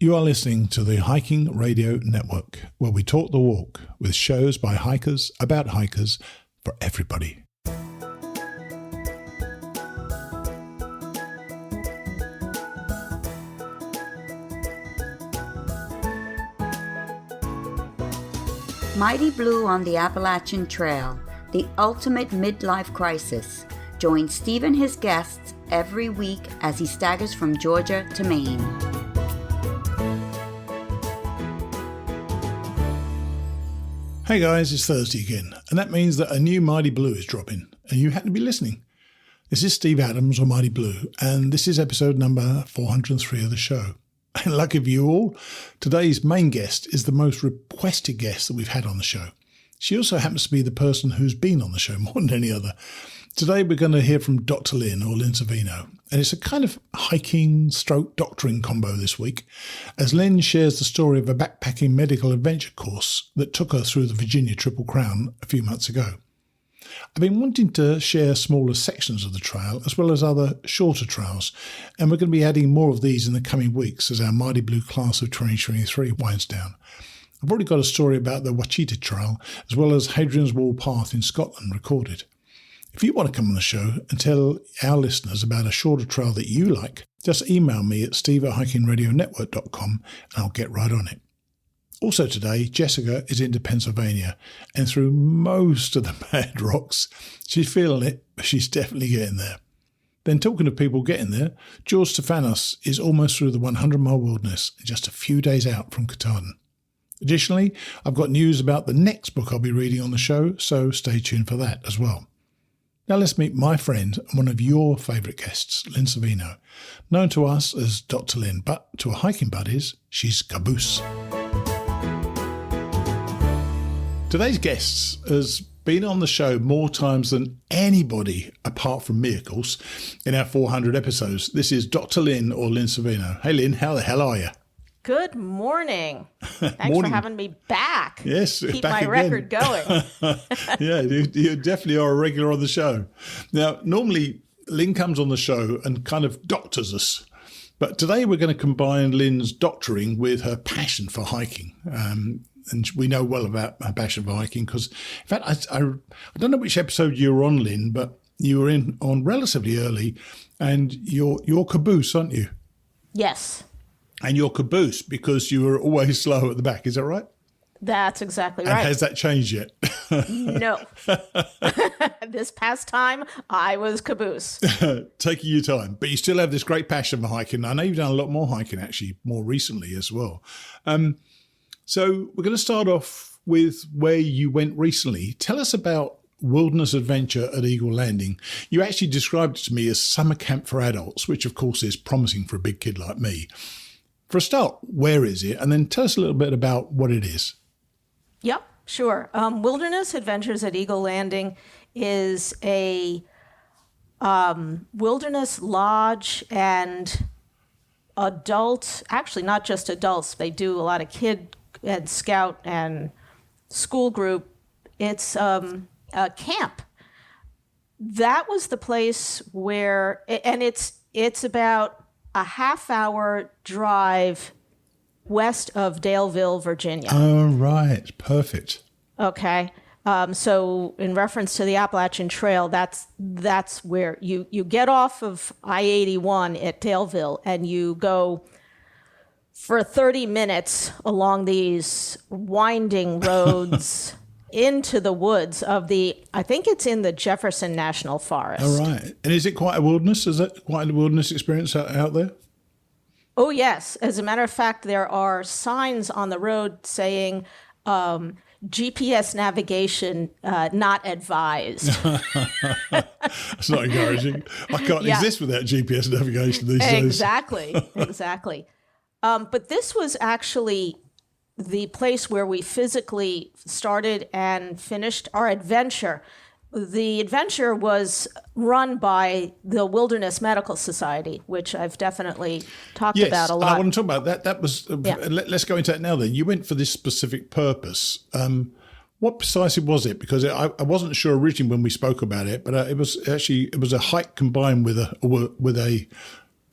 You are listening to the Hiking Radio Network, where we talk the walk with shows by hikers, about hikers, for everybody. Mighty Blue on the Appalachian Trail, the ultimate midlife crisis. Join Steve and his guests every week as he staggers from Georgia to Maine. Hey guys, it's Thursday again, and that means that a new Mighty Blue is dropping, and you happen to be listening. This is Steve Adams or Mighty Blue, and this is episode number 403 of the show. And lucky for you all, today's main guest is the most requested guest that we've had on the show. She also happens to be the person who's been on the show more than any other. Today we're going to hear from Dr. Lynne or Lynne Savino, and it's a kind of hiking stroke doctoring combo this week, as Lynne shares the story of a backpacking medical adventure course that took her through the Virginia Triple Crown a few months ago. I've been wanting to share smaller sections of the trail as well as other shorter trails, and we're going to be adding more of these in the coming weeks as our Mighty Blue class of 2023 winds down. I've already got a story about the Wachita Trail as well as Hadrian's Wall Path in Scotland recorded. If you want to come on the show and tell our listeners about a shorter trail that you like, just email me at steve@hikingradionetwork.com and I'll get right on it. Also today, Jessica is into Pennsylvania, and through most of the Mad Rocks, she's feeling it, but she's definitely getting there. Then talking of people getting there, George Stefanos is almost through the 100-mile wilderness and just a few days out from Katahdin. Additionally, I've got news about the next book I'll be reading on the show, so stay tuned for that as well. Now let's meet my friend and one of your favourite guests, Lynne Savino, known to us as Dr. Lynne, but to our hiking buddies, she's Caboose. Today's guest has been on the show more times than anybody, apart from me, of course, in our 400 episodes. This is Dr. Lynne or Lynne Savino. Hey, Lynne, how the hell are you? Good morning. Thanks for having me back. Yes, keep back my again. record going. Yeah, you definitely are a regular on the show. Now, normally Lynne comes on the show and kind of doctors us. But today we're going to combine Lynne's doctoring with her passion for hiking. And we know well about her passion for hiking because, in fact, I don't know which episode you were on, Lynne, but you were on relatively early, and you're Caboose, aren't you? Yes. And you're Caboose because you were always slow at the back, is that right? That's exactly and right. Has that changed yet? No. This past time, I was Caboose. Taking your time. But you still have this great passion for hiking. I know you've done a lot more hiking, actually, more recently as well. So we're going to start off with where you went recently. Tell us about Wilderness Adventure at Eagle Landing. You actually described it to me as summer camp for adults, which of course is promising for a big kid like me. For a start, where is it? And then tell us a little bit about what it is. Yep, sure. Wilderness Adventures at Eagle Landing is a wilderness lodge and adult, actually not just adults, they do a lot of kid and scout and school group. It's a camp. That was the place where, and it's about a half-hour drive west of Daleville, Virginia. Oh, right. Perfect. Okay. So in reference to the Appalachian Trail, that's where you get off of I-81 at Daleville and you go for 30 minutes along these winding roads into the woods of I think it's in the Jefferson National Forest. All right. And is it quite a wilderness? Is that quite a wilderness experience out there? Oh, yes. As a matter of fact, there are signs on the road saying GPS navigation not advised. That's not encouraging. I can't exist without GPS navigation these days. Exactly. But this was actually the place where we physically started and finished our adventure. The adventure was run by the Wilderness Medical Society, which I've definitely talked about a lot. Yes, I want to talk about that. That was. Let's go into that now then. You went for this specific purpose. What precisely was it? Because I wasn't sure originally when we spoke about it, but it was a hike combined with a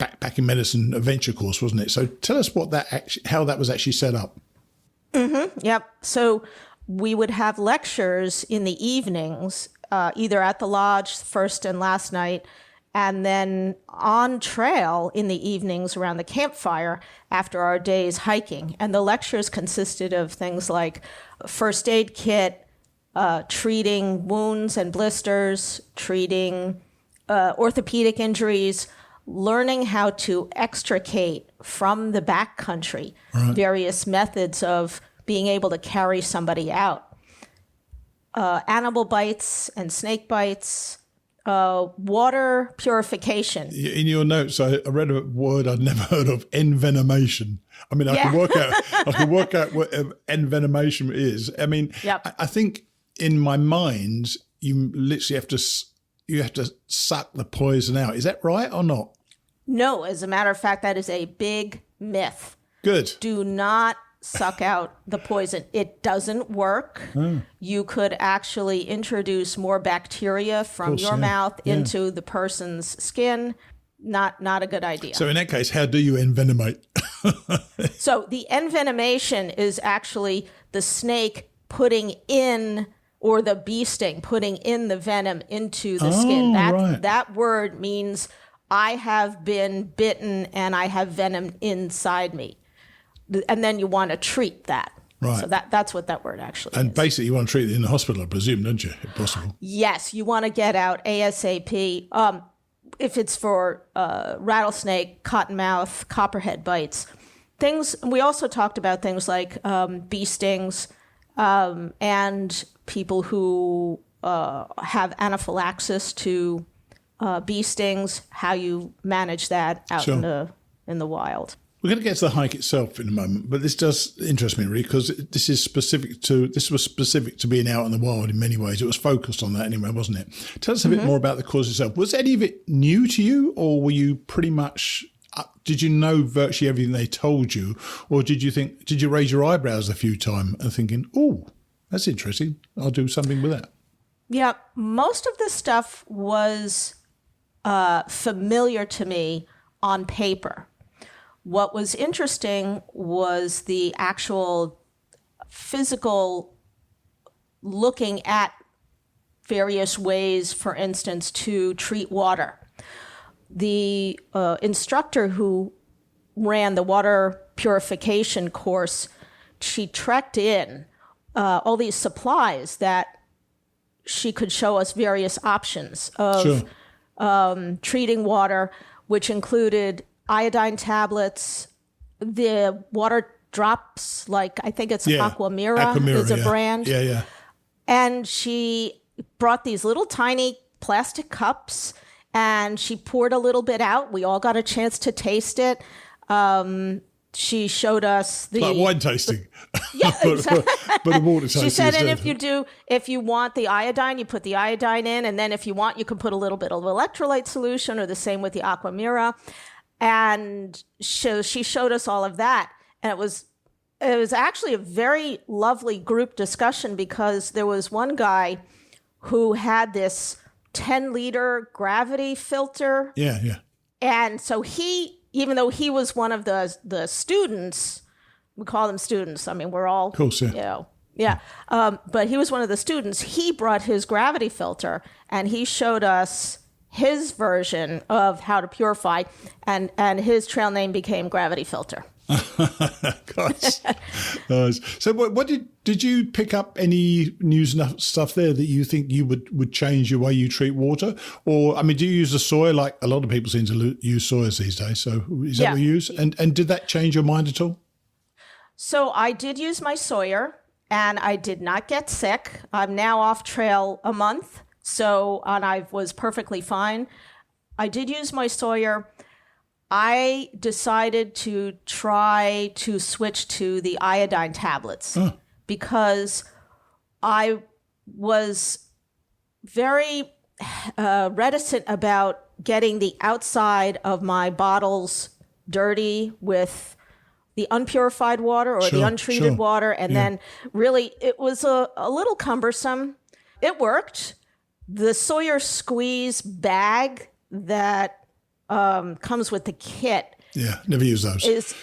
backpacking medicine adventure course, wasn't it? So tell us how that was actually set up. Yep. So we would have lectures in the evenings, either at the lodge first and last night, and then on trail in the evenings around the campfire after our day's hiking. And the lectures consisted of things like first aid kit, treating wounds and blisters, treating orthopedic injuries, learning how to extricate from the backcountry, various methods of being able to carry somebody out, animal bites and snake bites, water purification. In your notes, I read a word I'd never heard of: envenomation. I mean, I can work out what envenomation is. I mean, I think in my mind, you literally have to suck the poison out. Is that right or not? No, as a matter of fact, that is a big myth. Good. Do not suck out the poison. It doesn't work. You could actually introduce more bacteria from your mouth into the person's skin. Not a good idea. So in that case, how do you envenomate? So the envenomation is actually the snake putting in, or the bee sting putting in the venom into the skin. That word means I have been bitten and I have venom inside me. And then you want to treat that. Right. So that's what that word actually is. And basically you want to treat it in the hospital, I presume, don't you, if possible? Yes, you want to get out ASAP. If it's for rattlesnake, cottonmouth, copperhead bites. We also talked about things like bee stings and people who have anaphylaxis to bee stings, how you manage that out in the wild. We're going to get to the hike itself in a moment, but this does interest me really because this was specific to being out in the wild in many ways. It was focused on that anyway, wasn't it? Tell us a bit more about the course itself. Was any of it new to you, or were you pretty much, did you know virtually everything they told you, or did you raise your eyebrows a few times and thinking, oh, that's interesting, I'll do something with that? Yeah, most of this stuff was familiar to me on paper. What was interesting was the actual physical looking at various ways, for instance, to treat water. The instructor who ran the water purification course, she trekked in all these supplies that she could show us various options of treating water, which included iodine tablets, the water drops, like I think it's Aquamira is a brand. Yeah. And she brought these little tiny plastic cups and she poured a little bit out. We all got a chance to taste it. She showed us it's like wine tasting. Yeah, exactly. but a water tasting. She said, and if you want the iodine, you put the iodine in, and then if you want, you can put a little bit of electrolyte solution, or the same with the Aquamira. And she showed us all of that. And it was actually a very lovely group discussion because there was one guy who had this 10-liter gravity filter. Yeah. And so even though he was one of the students, we call them students. I mean, we're all, of course, yeah. But he was one of the students. He brought his gravity filter and he showed us his version of how to purify, and his trail name became Gravity Filter. Gosh. Nice. So what did you pick up any new stuff there that you think you would change your way you treat water? Or, I mean, do you use the soy? Like a lot of people seem to use soys these days. So is that what you use? And did that change your mind at all? So I did use my Sawyer and I did not get sick. I'm now off trail a month. And I was perfectly fine. I did use my Sawyer. I decided to try to switch to the iodine tablets because I was very reticent about getting the outside of my bottles dirty with the unpurified water or the untreated water. And then really it was a little cumbersome. It worked. The Sawyer Squeeze bag that comes with the kit. Yeah, never use those. Is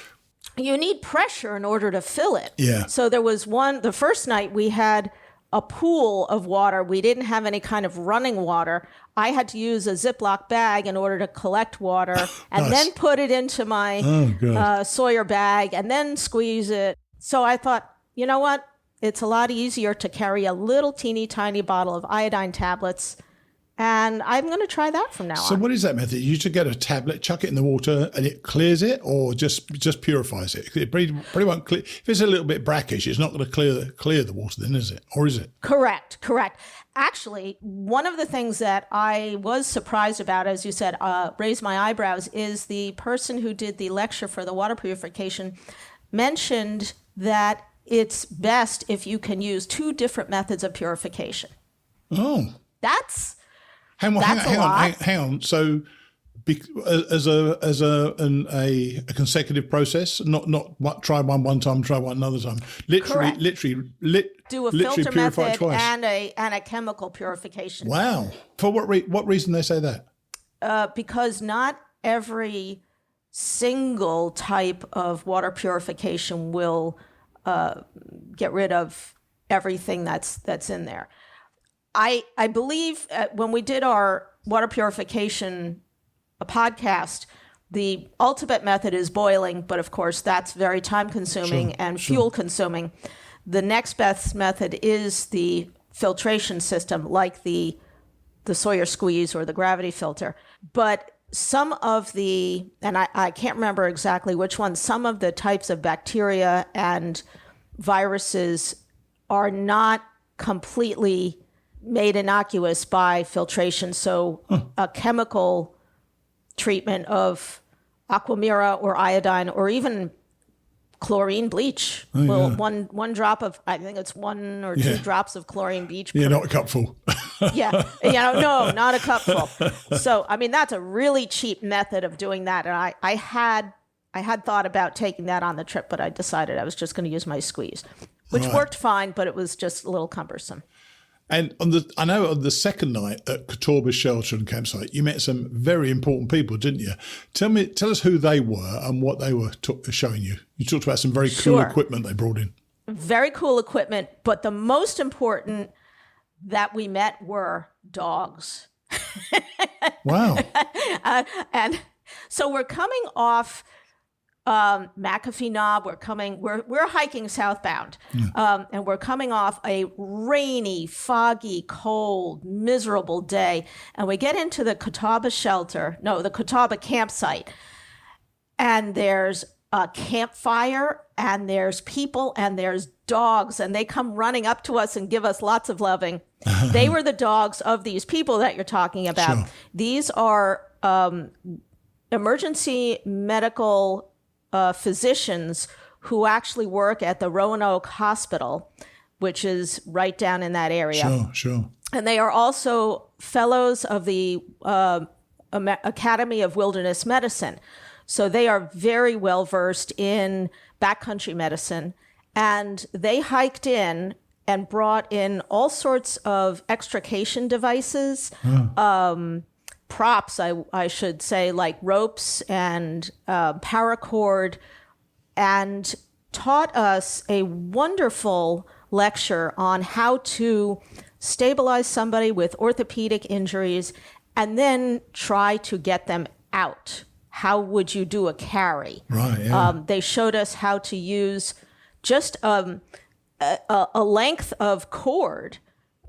you need pressure in order to fill it. Yeah. So there was the first night we had a pool of water. We didn't have any kind of running water. I had to use a Ziploc bag in order to collect water and then put it into my Sawyer bag and then squeeze it. So I thought, you know what? It's a lot easier to carry a little teeny tiny bottle of iodine tablets. And I'm going to try that from now on. So what is that method? You just get a tablet, chuck it in the water, and it clears it, or just purifies it? It probably won't clear. If it's a little bit brackish, it's not going to clear the water then, is it? Or is it? Correct. Actually, one of the things that I was surprised about, as you said, raised my eyebrows, is the person who did the lecture for the water purification mentioned that it's best if you can use 2 different methods of purification. Oh. That's... Hang on. So, as a consecutive process, not try one time, try one another time. Literally, do a filter method twice. and a chemical purification. Wow. For what reason they say that? Because not every single type of water purification will get rid of everything that's in there. I believe when we did our water purification podcast, the ultimate method is boiling, but of course that's very time consuming and fuel consuming. The next best method is the filtration system, like the Sawyer squeeze or the gravity filter. But some of the, and I can't remember exactly which one, some of the types of bacteria and viruses are not completely made innocuous by filtration. So a chemical treatment of aquamira or iodine or even chlorine bleach. One drop of, I think it's 1 or 2 drops of chlorine bleach. Yeah, not a cupful. No, not a cupful. So, I mean, that's a really cheap method of doing that. And I had thought about taking that on the trip, but I decided I was just going to use my squeeze, which worked fine, but it was just a little cumbersome. And I know on the second night at Katahdin Shelter and Campsite, you met some very important people, didn't you? Tell us who they were and what they were showing you. You talked about some very cool equipment they brought in. Very cool equipment, but the most important that we met were dogs. Wow. And so we're coming off MacAfee Knob. We're hiking southbound, and we're coming off a rainy, foggy, cold, miserable day, and we get into the Katahdin campsite, and there's a campfire, and there's people, and there's dogs, and they come running up to us and give us lots of loving. They were the dogs of these people that you're talking about. Sure. These are emergency medical physicians who actually work at the Roanoke Hospital, which is right down in that area. Sure. And they are also fellows of the Academy of Wilderness Medicine. So they are very well versed in backcountry medicine. And they hiked in and brought in all sorts of extrication devices, props, I should say, like ropes and paracord, and taught us a wonderful lecture on how to stabilize somebody with orthopedic injuries and then try to get them out. How would you do a carry? Right, yeah. They showed us how to use just a length of cord,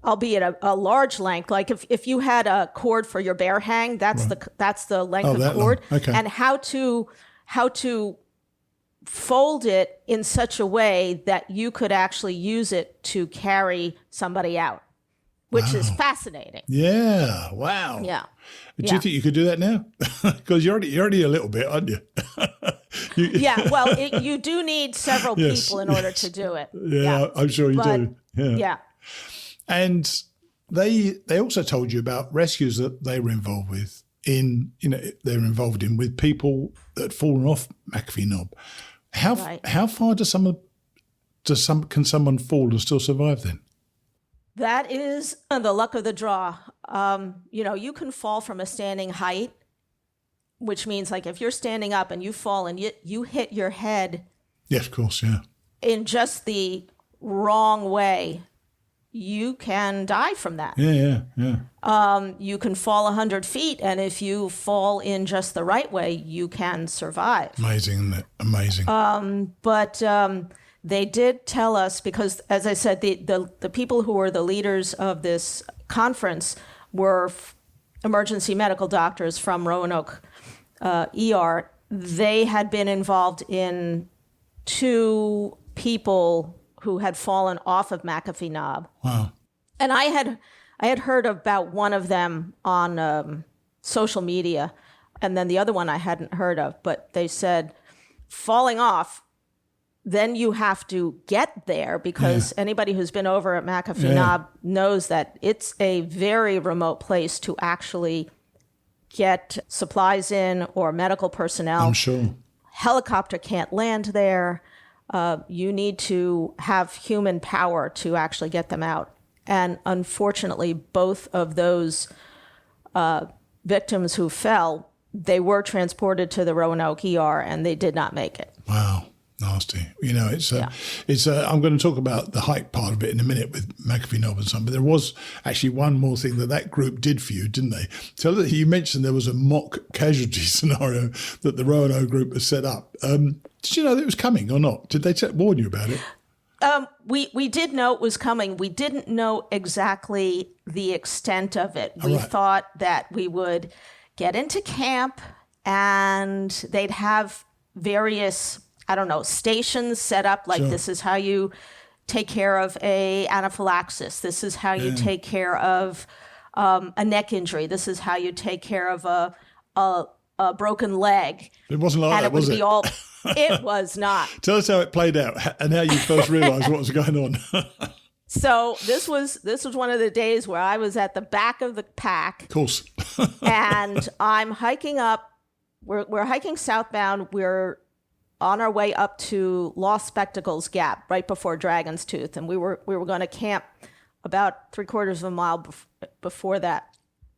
albeit a large length. Like if you had a cord for your bear hang, that's the length of cord. Okay. And how to fold it in such a way that you could actually use it to carry somebody out, which is fascinating. Yeah. Wow. Yeah. Do you think you could do that now? Because you're already a little bit, aren't you? Well, you do need several people in order to do it. Yeah, I'm sure you do. Yeah. And they also told you about rescues that they were involved with with people that had fallen off MacAfee Knob. How far can someone fall and still survive then? That is the luck of the draw. You can fall from a standing height which means like if you're standing up and you fall and you hit your head Yes, of course, yeah. in just the wrong way, you can die from that. Yeah. You can fall 100 feet, and if you fall in just the right way, you can survive. Amazing, isn't it? Amazing. But they did tell us, because as I said, the people who were the leaders of this conference were emergency medical doctors from Roanoke ER. They had been involved in 2 people who had fallen off of MacAfee Knob. Wow. And I had heard about one of them on social media, and then the other one I hadn't heard of. But they said falling off, then you have to get there, because anybody who's been over at MacAfee Knob knows that it's a very remote place to actually get supplies in or medical personnel. I'm sure. Helicopter can't land there. You need to have human power to actually get them out. And unfortunately, both of those victims who fell, they were transported to the Roanoke ER, and they did not make it. Wow. Nasty. You know, it's I'm going to talk about the hike part of it in a minute with MacAfee Knob and something, but there was actually one more thing that group did for you, didn't they? So you mentioned there was a mock casualty scenario that the Roanoke group has set up. Did you know that it was coming or not? Did they warn you about it? We did know it was coming. We didn't know exactly the extent of it. We thought that we would get into camp and they'd have various, stations set up, like this is how you take care of a anaphylaxis. This is how you take care of a neck injury. This is how you take care of a broken leg. It wasn't like that, was it? It was not. Tell us how it played out and how you first realised what was going on. So this was one of the days where I was at the back of the pack. Of course. And I'm hiking up. We're hiking southbound. We're on our way up to Lost Spectacles Gap, right before Dragon's Tooth, and we were going to camp about 3/4 of a mile before that.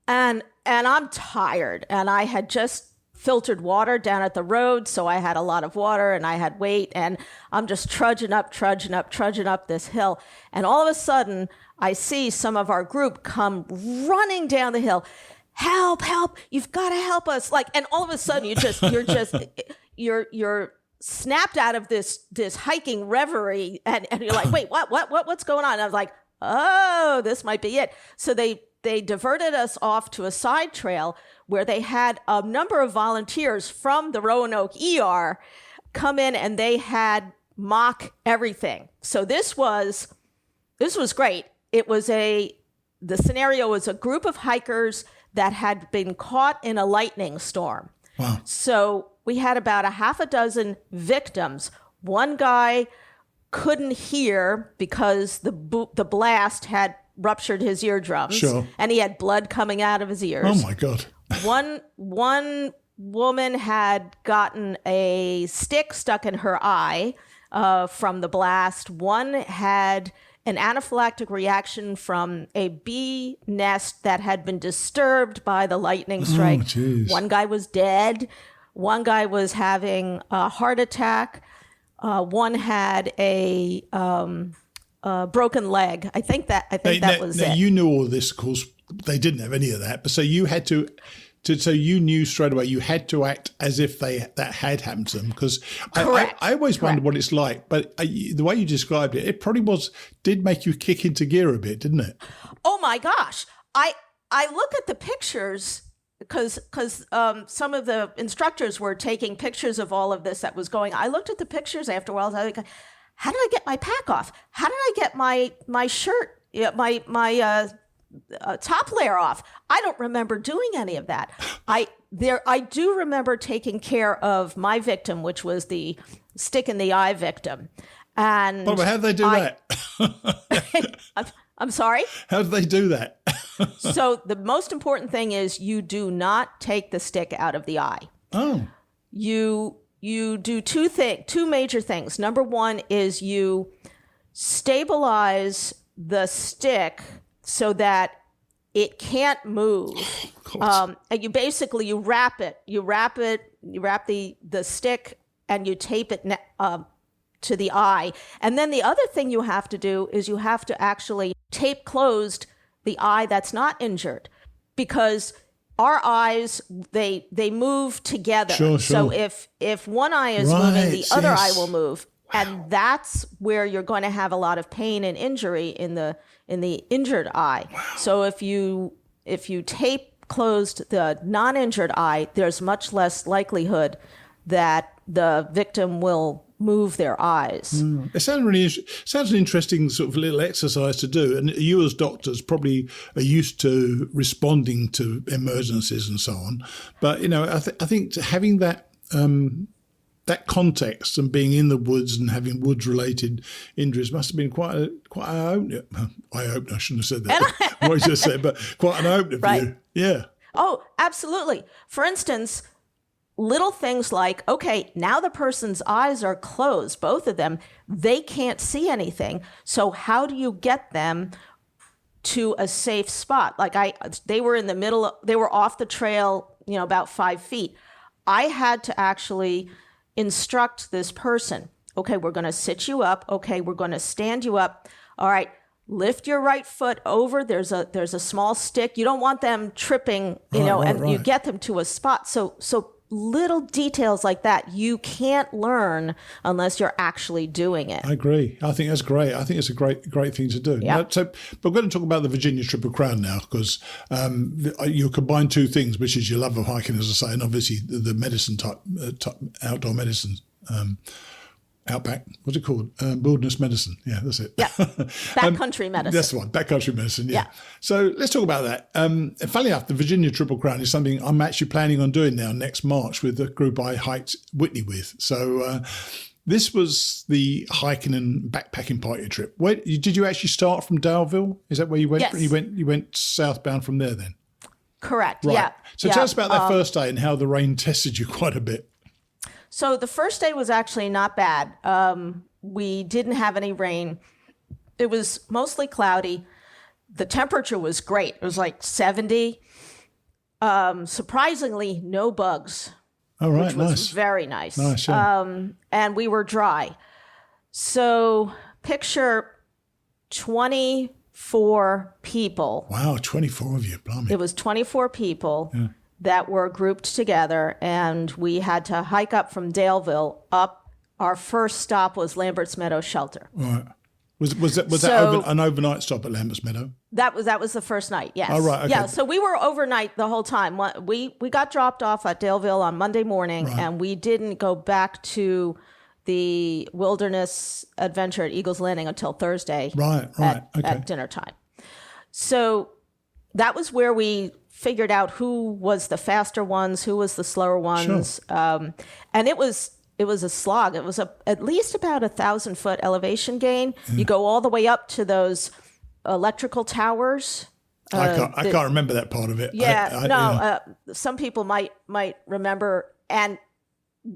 And I'm tired, and I had just filtered water down at the road, so I had a lot of water, and I had weight, and I'm just trudging up this hill. And all of a sudden, I see some of our group come running down the hill. Help, you've got to help us. And all of a sudden you're snapped out of this hiking reverie, and you're like, wait, what's going on? And I was like, oh, this might be it. So they diverted us off to a side trail where they had a number of volunteers from the Roanoke ER come in, and they had mock everything. So this was great. The scenario was a group of hikers that had been caught in a lightning storm. Wow. So we had about a half a dozen victims. One guy couldn't hear because the blast had ruptured his eardrums. Sure. And he had blood coming out of his ears. Oh my God. One woman had gotten a stick stuck in her eye from the blast. One had an anaphylactic reaction from a bee nest that had been disturbed by the lightning strike. Oh, one guy was dead. One guy was having a heart attack. One had a broken leg. I think that was it. You knew all this, of course. They didn't have any of that, but so you had to so you knew straight away you had to act as if that had happened to them, because I always wondered what it's like, but the way you described it, it probably did make you kick into gear a bit, didn't it? Oh my gosh! I look at the pictures because some of the instructors were taking pictures of all of this that was going. I looked at the pictures after a while. I was like, how did I get my pack off? How did I get my shirt, my top layer off? I don't remember doing any of that. I do remember taking care of my victim, which was the stick in the eye victim. And how did they do that? I'm sorry? How did they do that? So the most important thing is you do not take the stick out of the eye. Oh. You do two major things. Number one is you stabilize the stick so that it can't move. And you wrap the stick, and you tape it to the eye. And then the other thing you have to do is you have to actually tape closed the eye that's not injured, because our eyes, they move together. Sure. So if one eye is moving, the other eye will move. And that's where you're going to have a lot of pain and injury in the injured eye. Wow. So if you tape closed the non-injured eye, there's much less likelihood that the victim will move their eyes. It sounds an interesting sort of little exercise to do. And you as doctors probably are used to responding to emergencies and so on. But, I think having that that context and being in the woods and having woods-related injuries must have been quite an eye-opener. I shouldn't have said that. What I just said, but quite an opener for you. Yeah. Oh, absolutely. For instance, little things like, okay, now the person's eyes are closed, both of them, they can't see anything. So how do you get them to a safe spot? Like they were in the middle, they were off the trail, about 5 feet. I had to actually instruct this person, okay, we're going to sit you up. Okay, we're going to stand you up. All right, lift your right foot over. There's a small stick. You don't want them tripping, you get them to a spot. So little details like that you can't learn unless you're actually doing it. I agree. I think that's great. I think it's a great thing to do. Yeah. But we're going to talk about the Virginia Triple Crown now, because you combine two things, which is your love of hiking, as I say, and obviously the medicine type outdoor medicine. Outback, what's it called? Wilderness medicine. Yeah, that's it. Yeah, backcountry medicine. That's the one, backcountry medicine, yeah. So let's talk about that. Funnily enough, the Virginia Triple Crown is something I'm actually planning on doing now next March with the group I hiked Whitney with. So this was the hiking and backpacking part of your trip. Did you actually start from Daleville? Is that where you went? Yes. You went southbound from there then? Correct, right. Yeah. So tell us about that first day and how the rain tested you quite a bit. So the first day was actually not bad. We didn't have any rain. It was mostly cloudy. The temperature was great. It was like 70. Surprisingly, no bugs. Oh, right, which was very nice. Nice, yeah. And we were dry. So picture 24 people. Wow, 24 of you, blimey. It was 24 people. Yeah. That were grouped together, and we had to hike up from Daleville up. Our first stop was Lambert's Meadow Shelter. Right. Was that an overnight stop at Lambert's Meadow? That was the first night, yes. Oh, right, okay. Yeah, so we were overnight the whole time. We got dropped off at Daleville on Monday morning, right. And we didn't go back to the wilderness adventure at Eagles Landing until Thursday at dinner time. So that was where we figured out who was the faster ones, who was the slower ones. Sure. And it was a slog. It was at least about 1,000-foot elevation gain. Mm. You go all the way up to those electrical towers. I can't remember that part of it. Yeah, some people might remember. And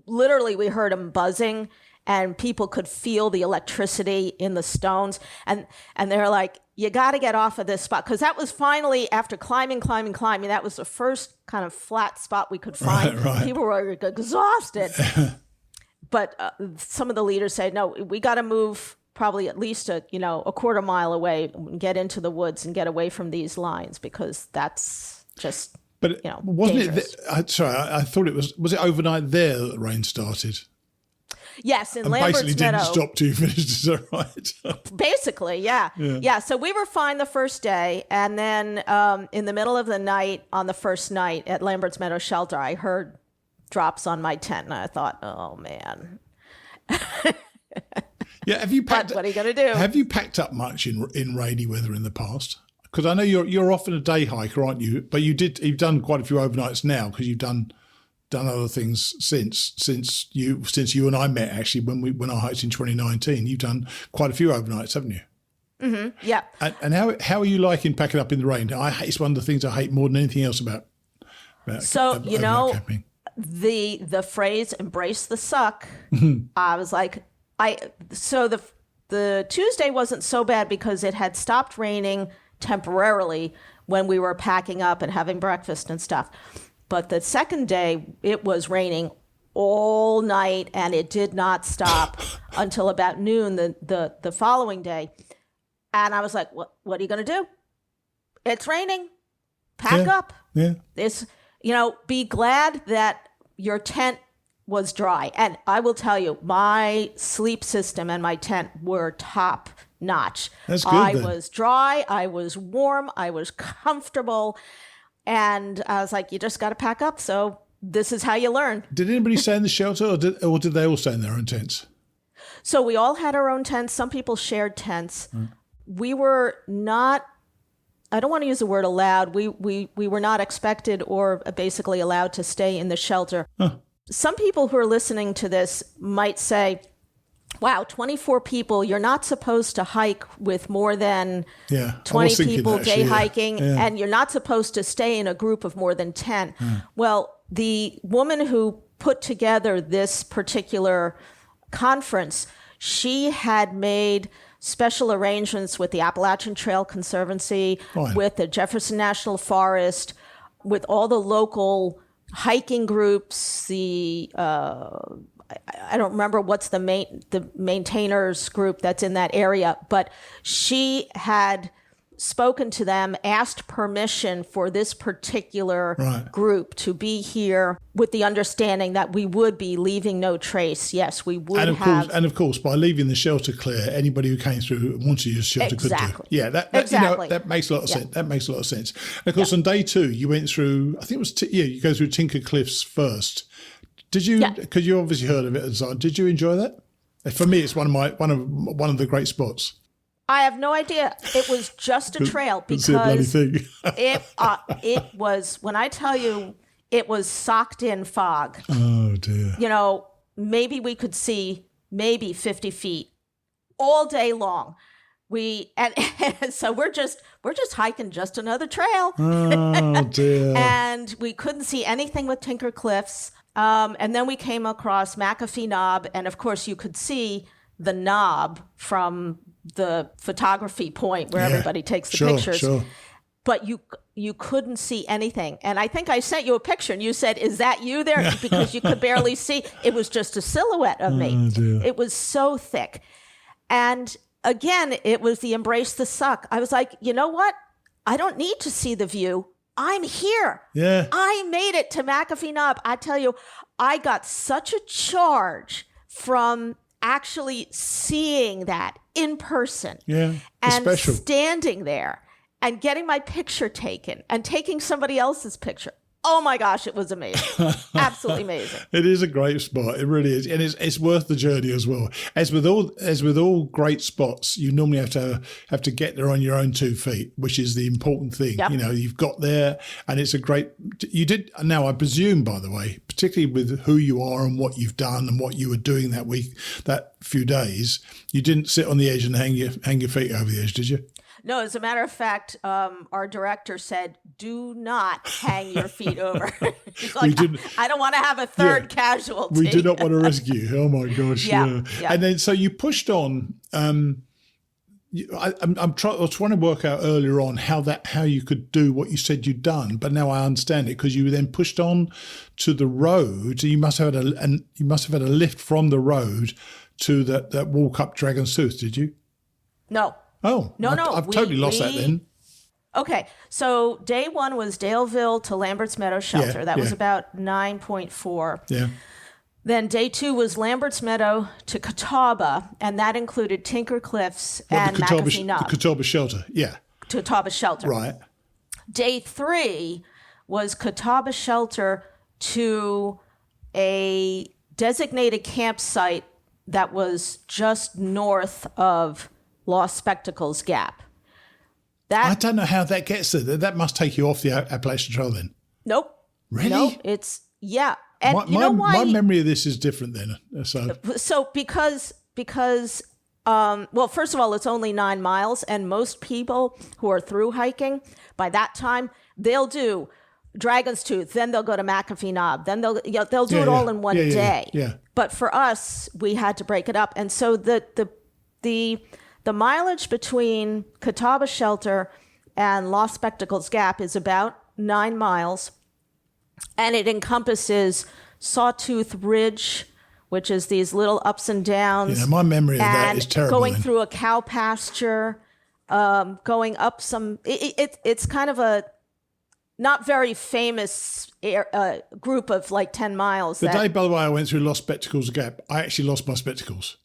literally we heard them buzzing, and people could feel the electricity in the stones. And they're like, you got to get off of this spot. Because that was finally, after climbing, that was the first kind of flat spot we could find. Right. People were exhausted. But some of the leaders said, no, we got to move probably at least a quarter mile away and get into the woods and get away from these lines, because that's just, wasn't dangerous. I thought it was it overnight there that the rain started? Yes, in and Lambert's basically Meadow. Didn't stop till you finished, is that right? Basically, yeah. So we were fine the first day, and then in the middle of the night, on the first night at Lambert's Meadow Shelter, I heard drops on my tent, and I thought, oh man. Yeah, have you packed? But what are you going to do? Have you packed up much in rainy weather in the past? Because I know you're often a day hiker, aren't you? But you've done quite a few overnights now, because you've done other things since you and I met, actually, when I hiked in 2019. You've done quite a few overnights, haven't you? Mm-hmm. Yeah. And how are you liking packing up in the rain? It's one of the things I hate more than anything else about camping. The phrase "embrace the suck." I was like, the Tuesday wasn't so bad because it had stopped raining temporarily when we were packing up and having breakfast and stuff. But the second day, it was raining all night, and it did not stop until about noon the following day. And I was like, what are you going to do? It's raining. Pack up. Yeah. Be glad that your tent was dry. And I will tell you, my sleep system and my tent were top notch. That's good. I was dry. I was warm. I was comfortable. And I was like, you just got to pack up. So this is how you learn. Did anybody stay in the shelter, or did they all stay in their own tents? So we all had our own tents. Some people shared tents. We were not, I don't want to use the word allowed. We were not expected or basically allowed to stay in the shelter. Huh. Some people who are listening to this might say, wow, 24 people, you're not supposed to hike with more than 20 people day hiking, and you're not supposed to stay in a group of more than 10. Well, the woman who put together this particular conference, she had made special arrangements with the Appalachian Trail Conservancy, with the Jefferson National Forest, with all the local hiking groups, I don't remember what's the maintainers group that's in that area, but she had spoken to them, asked permission for this particular group to be here with the understanding that we would be leaving no trace. Yes, we would and of course, by leaving the shelter clear, anybody who came through wanted to use shelter could do. Yeah, that makes a lot of sense. That makes a lot of sense. And of course, on day 2, you went through, I think it was, you go through Tinker Cliffs first. Did you? Because you obviously heard of it as well. Did you enjoy that? For me, it's one of the great spots. I have no idea. It was just a trail because it was, when I tell you, it was socked in fog. Oh dear. Maybe we could see maybe 50 feet all day long. And so we're just hiking just another trail. Oh dear. And we couldn't see anything with Tinker Cliffs. And then we came across MacAfee Knob, and of course you could see the knob from the photography point where everybody takes the pictures. Sure. But you couldn't see anything. And I think I sent you a picture, and you said, "Is that you there?" Because you could barely see. It was just a silhouette of me. Dear. It was so thick. And again, it was the embrace the suck. I was like, you know what? I don't need to see the view. I'm here. Yeah. I made it to MacAfee Knob. I tell you, I got such a charge from actually seeing that in person. Yeah. And standing there and getting my picture taken and taking somebody else's picture. Oh my gosh, it was amazing. Absolutely amazing. It is a great spot. It really is. And it's worth the journey as well. As with all great spots, you normally have to get there on your own 2 feet, which is the important thing. Yep. You've got there, and it's a great, you did, now I presume, by the way, particularly with who you are and what you've done and what you were doing that week, that few days, you didn't sit on the edge and hang your feet over the edge, did you? No, as a matter of fact, our director said, do not hang your feet over. He's like, I don't want to have a third casualty. We do not want to risk you. Oh, my gosh. Yeah. And then, so you pushed on. I was trying to work out earlier on how you could do what you said you'd done, but now I understand it, because you then pushed on to the road. You must have had a lift from the road to that walk up Dragon's Tooth, did you? No. Oh, no! I've totally lost that then. Okay, so day 1 was Daleville to Lambert's Meadow Shelter. That was about 9.4. Yeah. Then day 2 was Lambert's Meadow to Catawba, and that included Tinker Cliffs and MacAfee Knob. The Catawba Shelter, yeah. Catawba Shelter. Right. Day 3 was Catawba Shelter to a designated campsite that was just north of Lost Spectacles Gap. I don't know how that gets there. That must take you off the Appalachian Trail then. Nope. Really? Nope. And you know why? My memory of this is different then. So because well, first of all, it's only 9 miles, and most people who are through hiking, by that time, they'll do Dragon's Tooth, then they'll go to MacAfee Knob, then they'll do it all in one day. Yeah. But for us, we had to break it up, and so the mileage between Catawba Shelter and Lost Spectacles Gap is about 9 miles, and it encompasses Sawtooth Ridge, which is these little ups and downs. Yeah, my memory of that is terrible. Going through a cow pasture, going up some. It's kind of a not very famous group of like 10 miles. The day, by the way, I went through Lost Spectacles Gap, I actually lost my spectacles.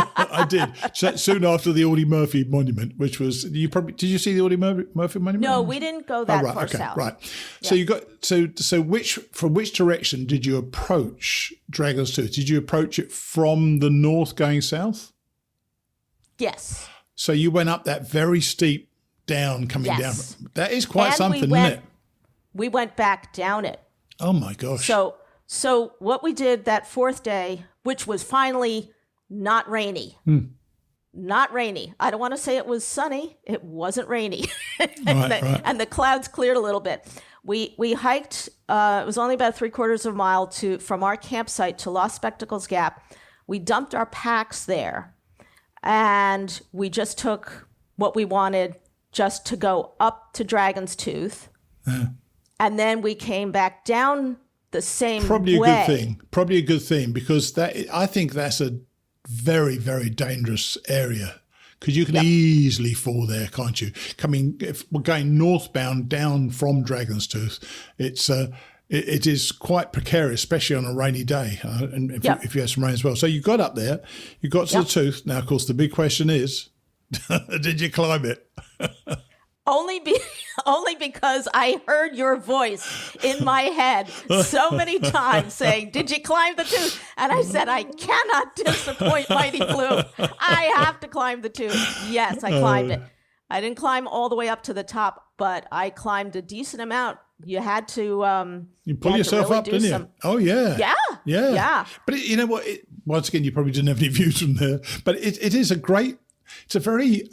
I did. So, soon after the Audie Murphy Monument, which was did you see the Audie Murphy Monument? No, we didn't go that far south. Right. So you got so from which direction did you approach Dragon's Tooth? Did you approach it from the north going south? Yes. So you went up that very steep down coming down. That is quite something, isn't it? We went back down it. Oh my gosh. So what we did that fourth day, which was finally not rainy. Not rainy. I don't want to say it was sunny. It wasn't rainy. And the clouds cleared a little bit. We hiked, it was only about 3/4 of a mile from our campsite to Lost Spectacles Gap. We dumped our packs there, and we just took what we wanted just to go up to Dragon's Tooth. And then we came back down the same way. Probably a good thing, because I think that's a very, very dangerous area, because you can easily fall there, can't you? If we're going northbound down from Dragon's Tooth, it is quite precarious, especially on a rainy day, and if you have some rain as well. So you got up there, you got to the tooth. Now, of course, the big question is, did you climb it? Only because I heard your voice in my head so many times saying, "Did you climb the tooth?" And I said, "I cannot disappoint Mighty Blue. I have to climb the tooth." Yes, I climbed it. I didn't climb all the way up to the top, but I climbed a decent amount. You had to you pull yourself up, didn't you? Oh yeah. Yeah. But you know what? Once again, you probably didn't have any views from there. But it's a very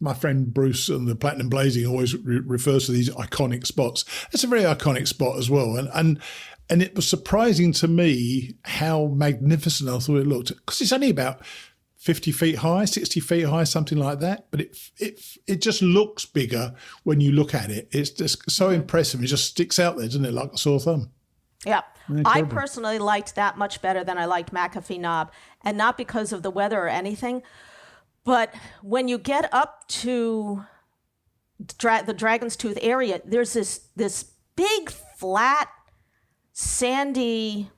my friend Bruce on the Platinum Blazing always refers to these iconic spots. It's a very iconic spot as well. And it was surprising to me how magnificent I thought it looked, because it's only about 50 feet high, 60 feet high, something like that. But it just looks bigger when you look at it. It's just so impressive. It just sticks out there, doesn't it, like a sore thumb? Yeah. I personally liked that much better than I liked MacAfee Knob. And not because of the weather or anything, but when you get up to the Dragon's Tooth area, there's this big, flat, sandy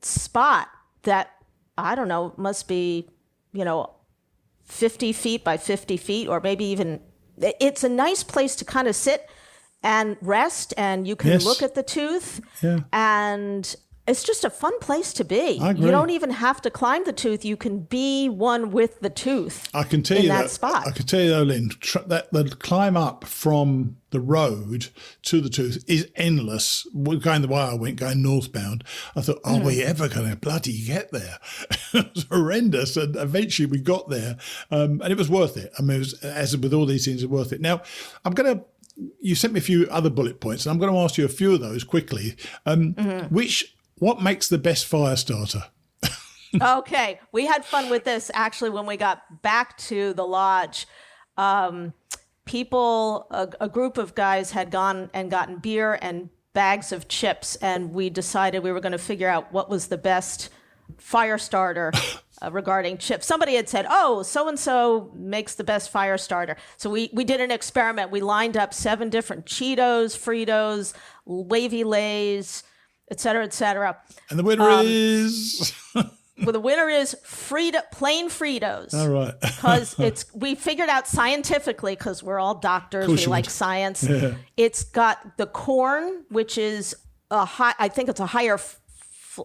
spot that, I don't know, must be, 50 feet by 50 feet, or maybe even, it's a nice place to kind of sit and rest, and you can look at the tooth, and it's just a fun place to be. I agree. You don't even have to climb the tooth. You can be one with the tooth. I can tell in you that spot. I can tell you though, Lynn, that the climb up from the road to the tooth is endless. Going the way I went, going northbound, I thought, are we ever going to bloody get there? It was horrendous, and eventually we got there, and it was worth it. I mean, it was, as with all these things, it's worth it. Now, you sent me a few other bullet points, and I'm going to ask you a few of those quickly. What makes the best fire starter? Okay. We had fun with this actually when we got back to the lodge. A group of guys had gone and gotten beer and bags of chips, and we decided we were going to figure out what was the best fire starter regarding chips. Somebody had said, "Oh, so-and-so makes the best fire starter." So we did an experiment. We lined up 7 different Cheetos, Fritos, Wavy Lays, et cetera, et cetera. And the winner is? Well, the winner is plain Fritos. All right. Because we figured out scientifically, because we're all doctors, we like science. Yeah. It's got the corn, which is I think it's a higher,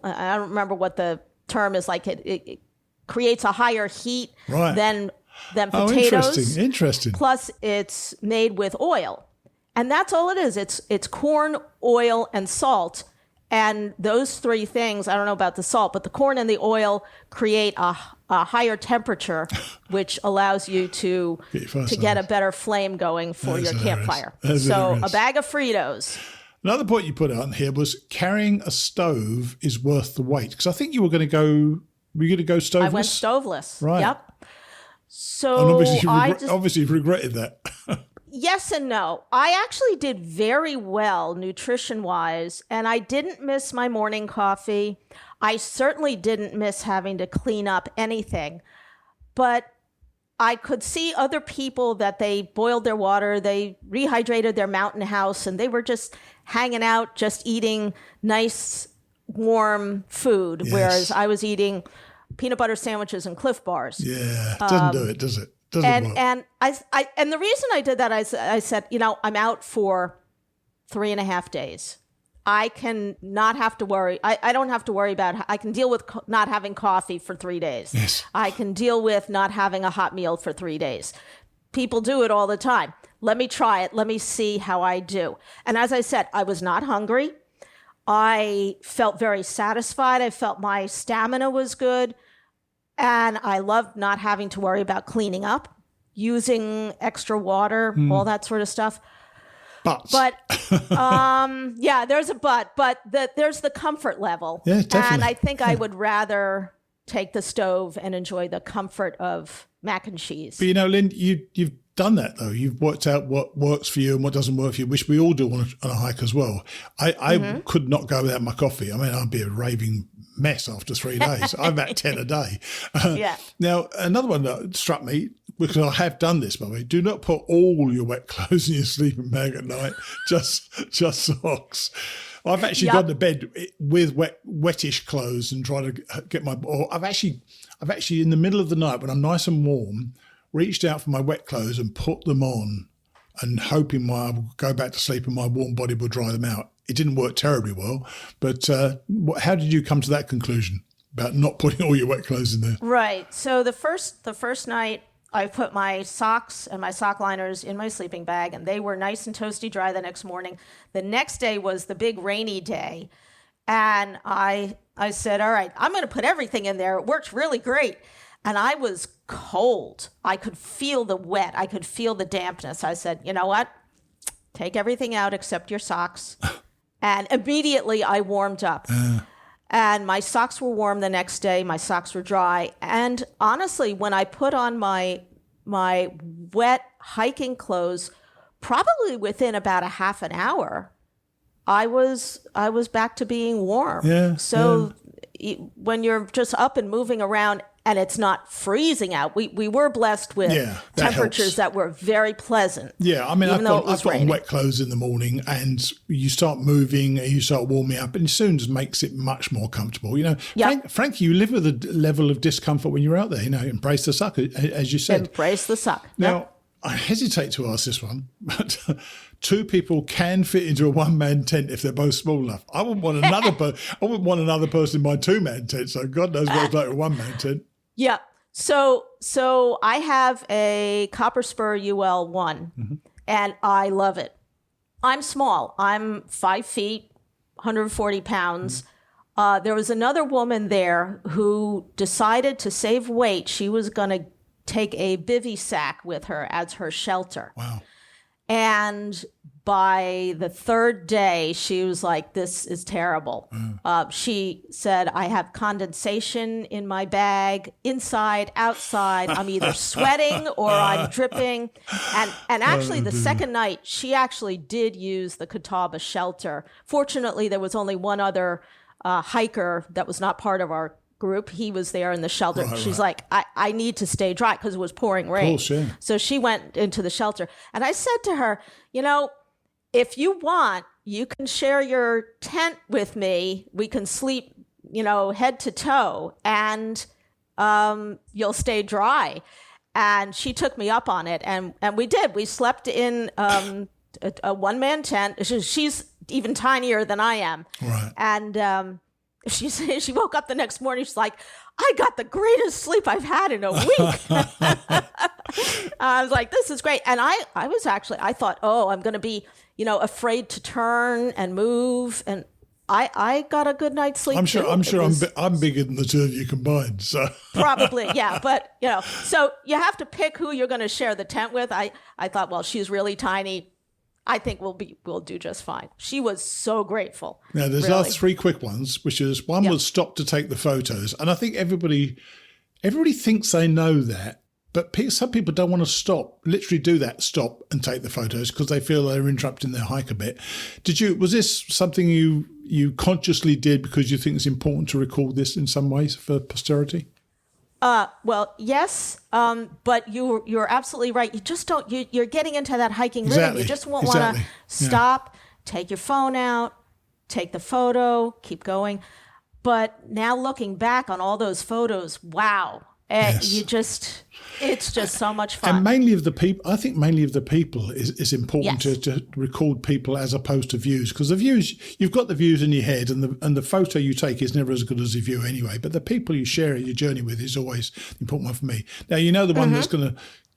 I don't remember what the term is, like it creates a higher heat than potatoes. Interesting. Plus it's made with oil. And that's all it is. It's corn, oil, and salt. And those 3 things, I don't know about the salt, but the corn and the oil create a higher temperature, which allows you to get a better flame going for your campfire. So a bag of Fritos. Another point you put out here was carrying a stove is worth the wait. Because I think you were going to go stoveless? I went stoveless. Right. Yep. So and obviously you regretted that. Yes and no. I actually did very well nutrition-wise, and I didn't miss my morning coffee. I certainly didn't miss having to clean up anything. But I could see other people that they boiled their water, they rehydrated their mountain house, and they were just hanging out, just eating nice, warm food, Yes. whereas I was eating peanut butter sandwiches and Cliff Bars. Yeah, doesn't do it, does it? Doesn't work. And and the reason I did that, I said, I'm out for 3.5 days. I can not have to worry. I don't have to worry about, I can deal with not having coffee for 3 days. Yes. I can deal with not having a hot meal for 3 days. People do it all the time. Let me try it. Let me see how I do. And as I said, I was not hungry. I felt very satisfied. I felt my stamina was good. And I loved not having to worry about cleaning up, using extra water, all that sort of stuff. But yeah, there's a but there's the comfort level. Yeah, definitely. And I think I would rather take the stove and enjoy the comfort of mac and cheese. But Lynn, you've done that though. You've worked out what works for you and what doesn't work for you, which we all do on a hike as well. I could not go without my coffee. I mean, I'd be a raving mess after 3 days. I'm at 10 a day. Yeah. Now, another one that struck me, because I have done this, by the way, do not put all your wet clothes in your sleeping bag at night, just socks. I've actually gone to bed with wettish clothes and tried to get or I've actually in the middle of the night when I'm nice and warm, reached out for my wet clothes and put them on and hoping I will go back to sleep and my warm body will dry them out. It didn't work terribly well, but how did you come to that conclusion about not putting all your wet clothes in there? Right. So the first night, I put my socks and my sock liners in my sleeping bag, and they were nice and toasty dry the next morning. The next day was the big rainy day, and I said, all right, I'm going to put everything in there. It worked really great. And I was cold. I could feel the wet. I could feel the dampness. I said, you know what? Take everything out except your socks. And immediately I warmed up. And my socks were warm the next day. My socks were dry. And honestly, when I put on my wet hiking clothes, probably within about a half an hour, I was back to being warm. Yeah. So when you're just up and moving around and it's not freezing out, we were blessed with temperatures that were very pleasant. Yeah, I mean, I've got raining. wet clothes in the morning, and you start moving and you start warming up, and it soon just makes it much more comfortable. Frankly, you live with a level of discomfort when you're out there. Embrace the suck, as you said. Embrace the suck. Now, I hesitate to ask this one, but 2 people can fit into a one-man tent if they're both small enough. I wouldn't want another person in my 2-man tent. So God knows what it's like a one-man tent. Yeah. So I have a Copper Spur UL1, and I love it. I'm small. I'm 5 feet, 140 pounds. There was another woman there who decided to save weight. She was going to take a bivy sack with her as her shelter. Wow. And by the 3rd day, she was like, this is terrible. She said, I have condensation in my bag, inside, outside. I'm either sweating or I'm dripping. And actually, the second night, she actually did use the Catawba shelter. Fortunately, there was only one other hiker that was not part of our group. He was there in the shelter. She's like, I need to stay dry because it was pouring rain. Cool, sure. So she went into the shelter. And I said to her, if you want, you can share your tent with me. We can sleep, head to toe, and you'll stay dry. And she took me up on it. And we did. We slept in a one-man tent. She's even tinier than I am. Right. And she woke up the next morning. She's like, I got the greatest sleep I've had in a week. I was like, this is great. And I thought, I'm going to be, afraid to turn and move. And I got a good night's sleep. I'm sure I'm bigger than the 2 of you combined. So probably, yeah. But, so you have to pick who you're going to share the tent with. I thought, well, she's really tiny. I think we'll do just fine. She was so grateful. Now, there's our 3 quick ones, which is one was stop to take the photos. And I think everybody thinks they know that, But some people don't want to stop, literally do that, stop and take the photos because they feel they're interrupting their hike a bit. Was this something you consciously did because you think it's important to record this in some ways for posterity? Well, yes, but you're absolutely right. You just don't. You're getting into that hiking rhythm. You just won't want to stop, take your phone out, take the photo, keep going. But now looking back on all those photos, wow, it's just so much fun. And mainly of the people, I think mainly of the people is important to record people as opposed to views, because the views, you've got the views in your head and the photo you take is never as good as the view anyway, but the people you share your journey with is always the important one for me. Now, the one that's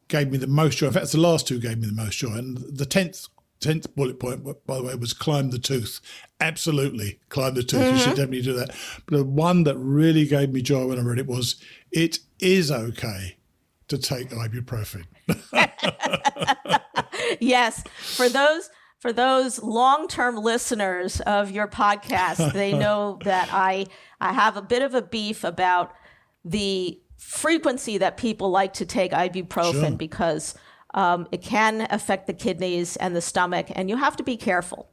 gave me the most joy, in fact, it's the last two gave me the most joy, and the 10th bullet point, by the way, was climb the tooth. Absolutely, climb the tooth. You should definitely do that. But the one that really gave me joy when I read it was, it is okay to take ibuprofen. Yes, for those long-term listeners of your podcast, they know that I have a bit of a beef about the frequency that people like to take ibuprofen because it can affect the kidneys and the stomach, and you have to be careful.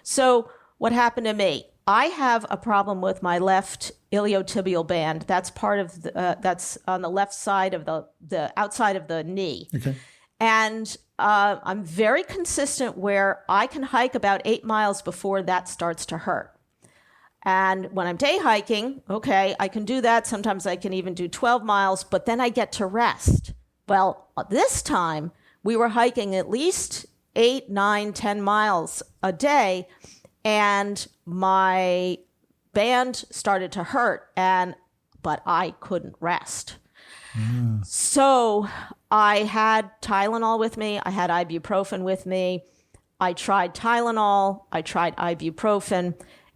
So what happened to me? I have a problem with my left iliotibial band. That's part of that's on the left side of the outside of the knee. Okay. And I'm very consistent where I can hike about 8 miles before that starts to hurt. And when I'm day hiking, okay, I can do that. Sometimes I can even do 12 miles, but then I get to rest. Well, this time we were hiking at least 8, 9, 10 miles a day, and my band started to hurt, but I couldn't rest. So I had Tylenol with me. I had ibuprofen with me. I tried Tylenol. I tried ibuprofen.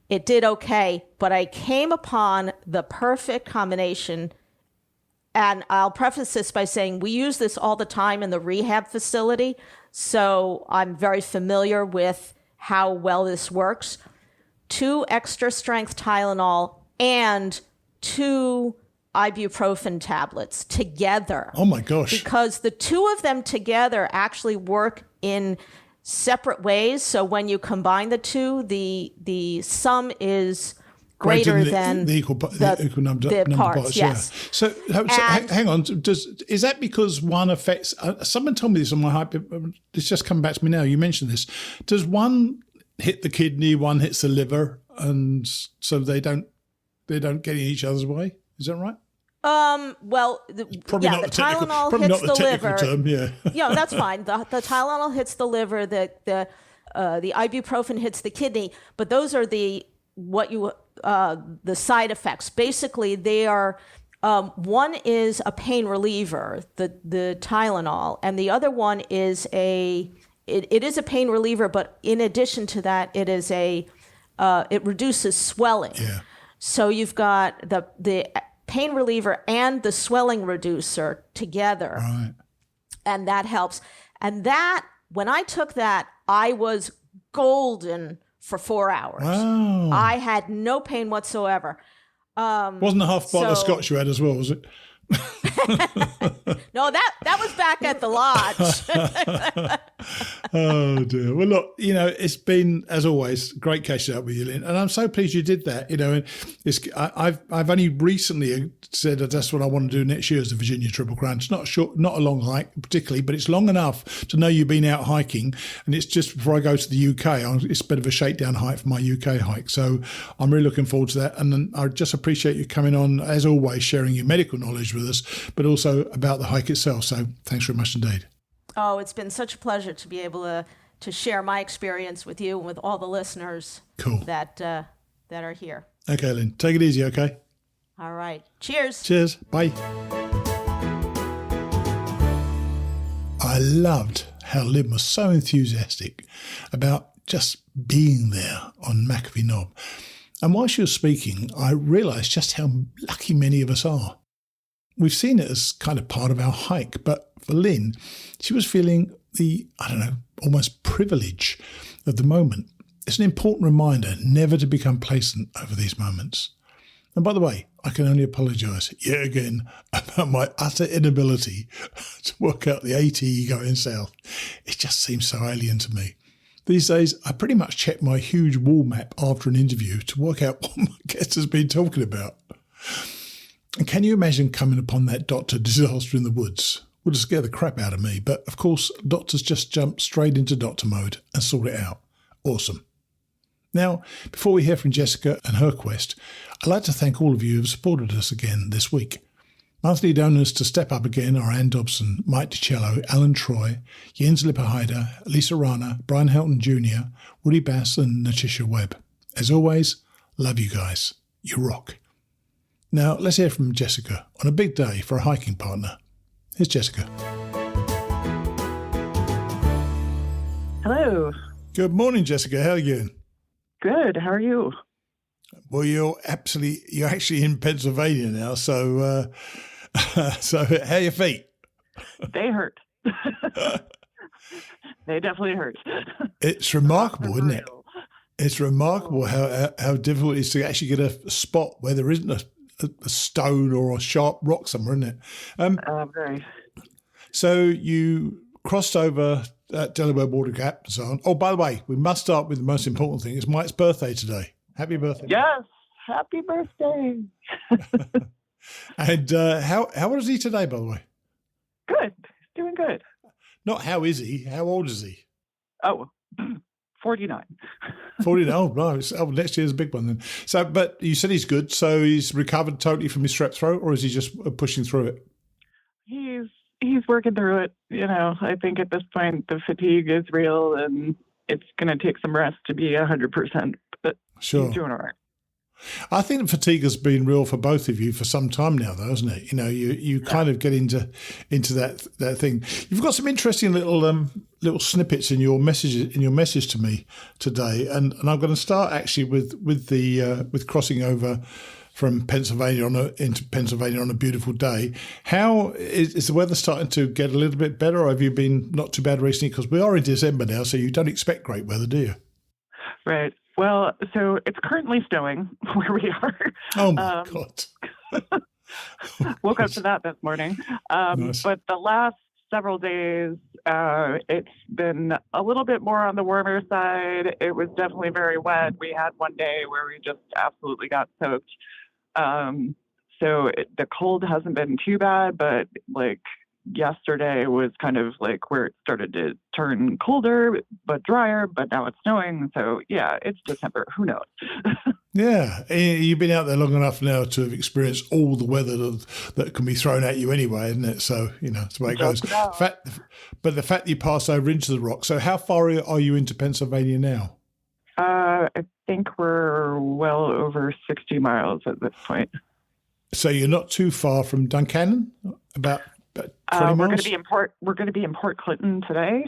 It did okay, but I came upon the perfect combination. And I'll preface this by saying we use this all the time in the rehab facility, so I'm very familiar with how well this works. 2 extra strength Tylenol and 2 ibuprofen tablets together. Oh my gosh. Because the 2 of them together actually work in separate ways. So when you combine the 2, the sum is greater than the equal number of parts. Yes. Yeah. So hang on. Is that because one affects? Someone told me this on my hype. It's just come back to me now. You mentioned this. Does one hit the kidney? One hits the liver, and so they don't get in each other's way. Is that right? Well, the Tylenol hits the liver. Term, yeah, that's fine. The Tylenol hits the liver. The ibuprofen hits the kidney. But those are the side effects. Basically, they are. One is a pain reliever, the Tylenol, and the other one is it is a pain reliever. But in addition to that, it reduces swelling. Yeah. So you've got the pain reliever and the swelling reducer together. Right. And that helps. And that, when I took that, I was golden for 4 hours. Wow. I had no pain whatsoever. Wasn't a half bottle of scotch you had as well, was it? No, that was back at the love. Oh dear. Well, look, it's been, as always, great catching up with you, Lynne, and I'm so pleased you did that. And I've only recently said that that's what I want to do next year is the Virginia Triple Crown. It's not a long hike particularly, but it's long enough to know you've been out hiking. And it's just before I go to the UK. It's a bit of a shakedown hike for my UK hike, so I'm really looking forward to that. And I just appreciate you coming on, as always, sharing your medical knowledge with us, but also about the hike itself. So thanks very much indeed. Oh, it's been such a pleasure to be able to share my experience with you and with all the listeners that are here. Okay, Lynne, take it easy, okay? All right. Cheers. Cheers. Bye. I loved how Lynne was so enthusiastic about just being there on MacAfee Knob. And while she was speaking, I realised just how lucky many of us are. We've seen it as kind of part of our hike, but for Lynne, she was feeling the, almost privilege of the moment. It's an important reminder never to become complacent over these moments. And by the way, I can only apologise yet again about my utter inability to work out the ATE going south. It just seems so alien to me. These days, I pretty much check my huge wall map after an interview to work out what my guest has been talking about. And can you imagine coming upon that doctor disaster in the woods? Would have scared the crap out of me, but of course, doctors just jump straight into doctor mode and sort it out. Awesome. Now, before we hear from Jessica and her quest, I'd like to thank all of you who have supported us again this week. Monthly donors to Step Up Again are Ann Dobson, Mike DiCello, Alan Troy, Jens Lipperheider, Lisa Rana, Brian Helton Jr., Woody Bass and Natisha Webb. As always, love you guys. You rock. Now, let's hear from Jessica on a big day for a hiking partner. Here's Jessica. Hello. Good morning, Jessica. How are you doing? Good. How are you? Well, you're actually in Pennsylvania now, so so how are your feet? They hurt. They definitely hurt. It's remarkable, isn't it? It's remarkable how difficult it is to actually get a spot where there isn't a stone or a sharp rock somewhere, isn't it? Very. So you crossed over Delaware Border Gap and so on. Oh, by the way, we must start with the most important thing. It's Mike's birthday today. Happy birthday. Yes. Happy birthday. And how old is he today, by the way? Good. He's doing good. Not how is he? How old is he? Oh, 49. 49. Oh, no. Next year's a big one then. So, but you said he's good. So he's recovered totally from his strep throat, or is he just pushing through it? He's working through it. You know, I think at this point the fatigue is real and it's going to take some rest to be 100%. But sure. He's doing all right. I think fatigue has been real for both of you for some time now, though, hasn't it? You know, you kind of get into that thing. You've got some interesting little snippets in your message to me today, and I'm going to start actually with crossing over from Pennsylvania into Pennsylvania on a beautiful day. How is the weather starting to get a little bit better, or have you been not too bad recently? Because we are in December now, so you don't expect great weather, do you? Right. Well, so it's currently snowing where we are. Oh, my God. Woke up to that this morning. Nice. But the last several days, it's been a little bit more on the warmer side. It was definitely very wet. We had one day where we just absolutely got soaked. So the cold hasn't been too bad, but like yesterday was kind of like where it started to turn colder but drier, but now it's snowing. So yeah, it's December. Who knows? Yeah, you've been out there long enough now to have experienced all the weather that can be thrown at you anyway, isn't it? So, you know, that's the way it goes. But the fact that you passed over into the rock. So how far are you into Pennsylvania now? I think we're well over 60 miles at this point. So you're not too far from Duncannon? About 20 miles? We're going to be in Port Clinton today.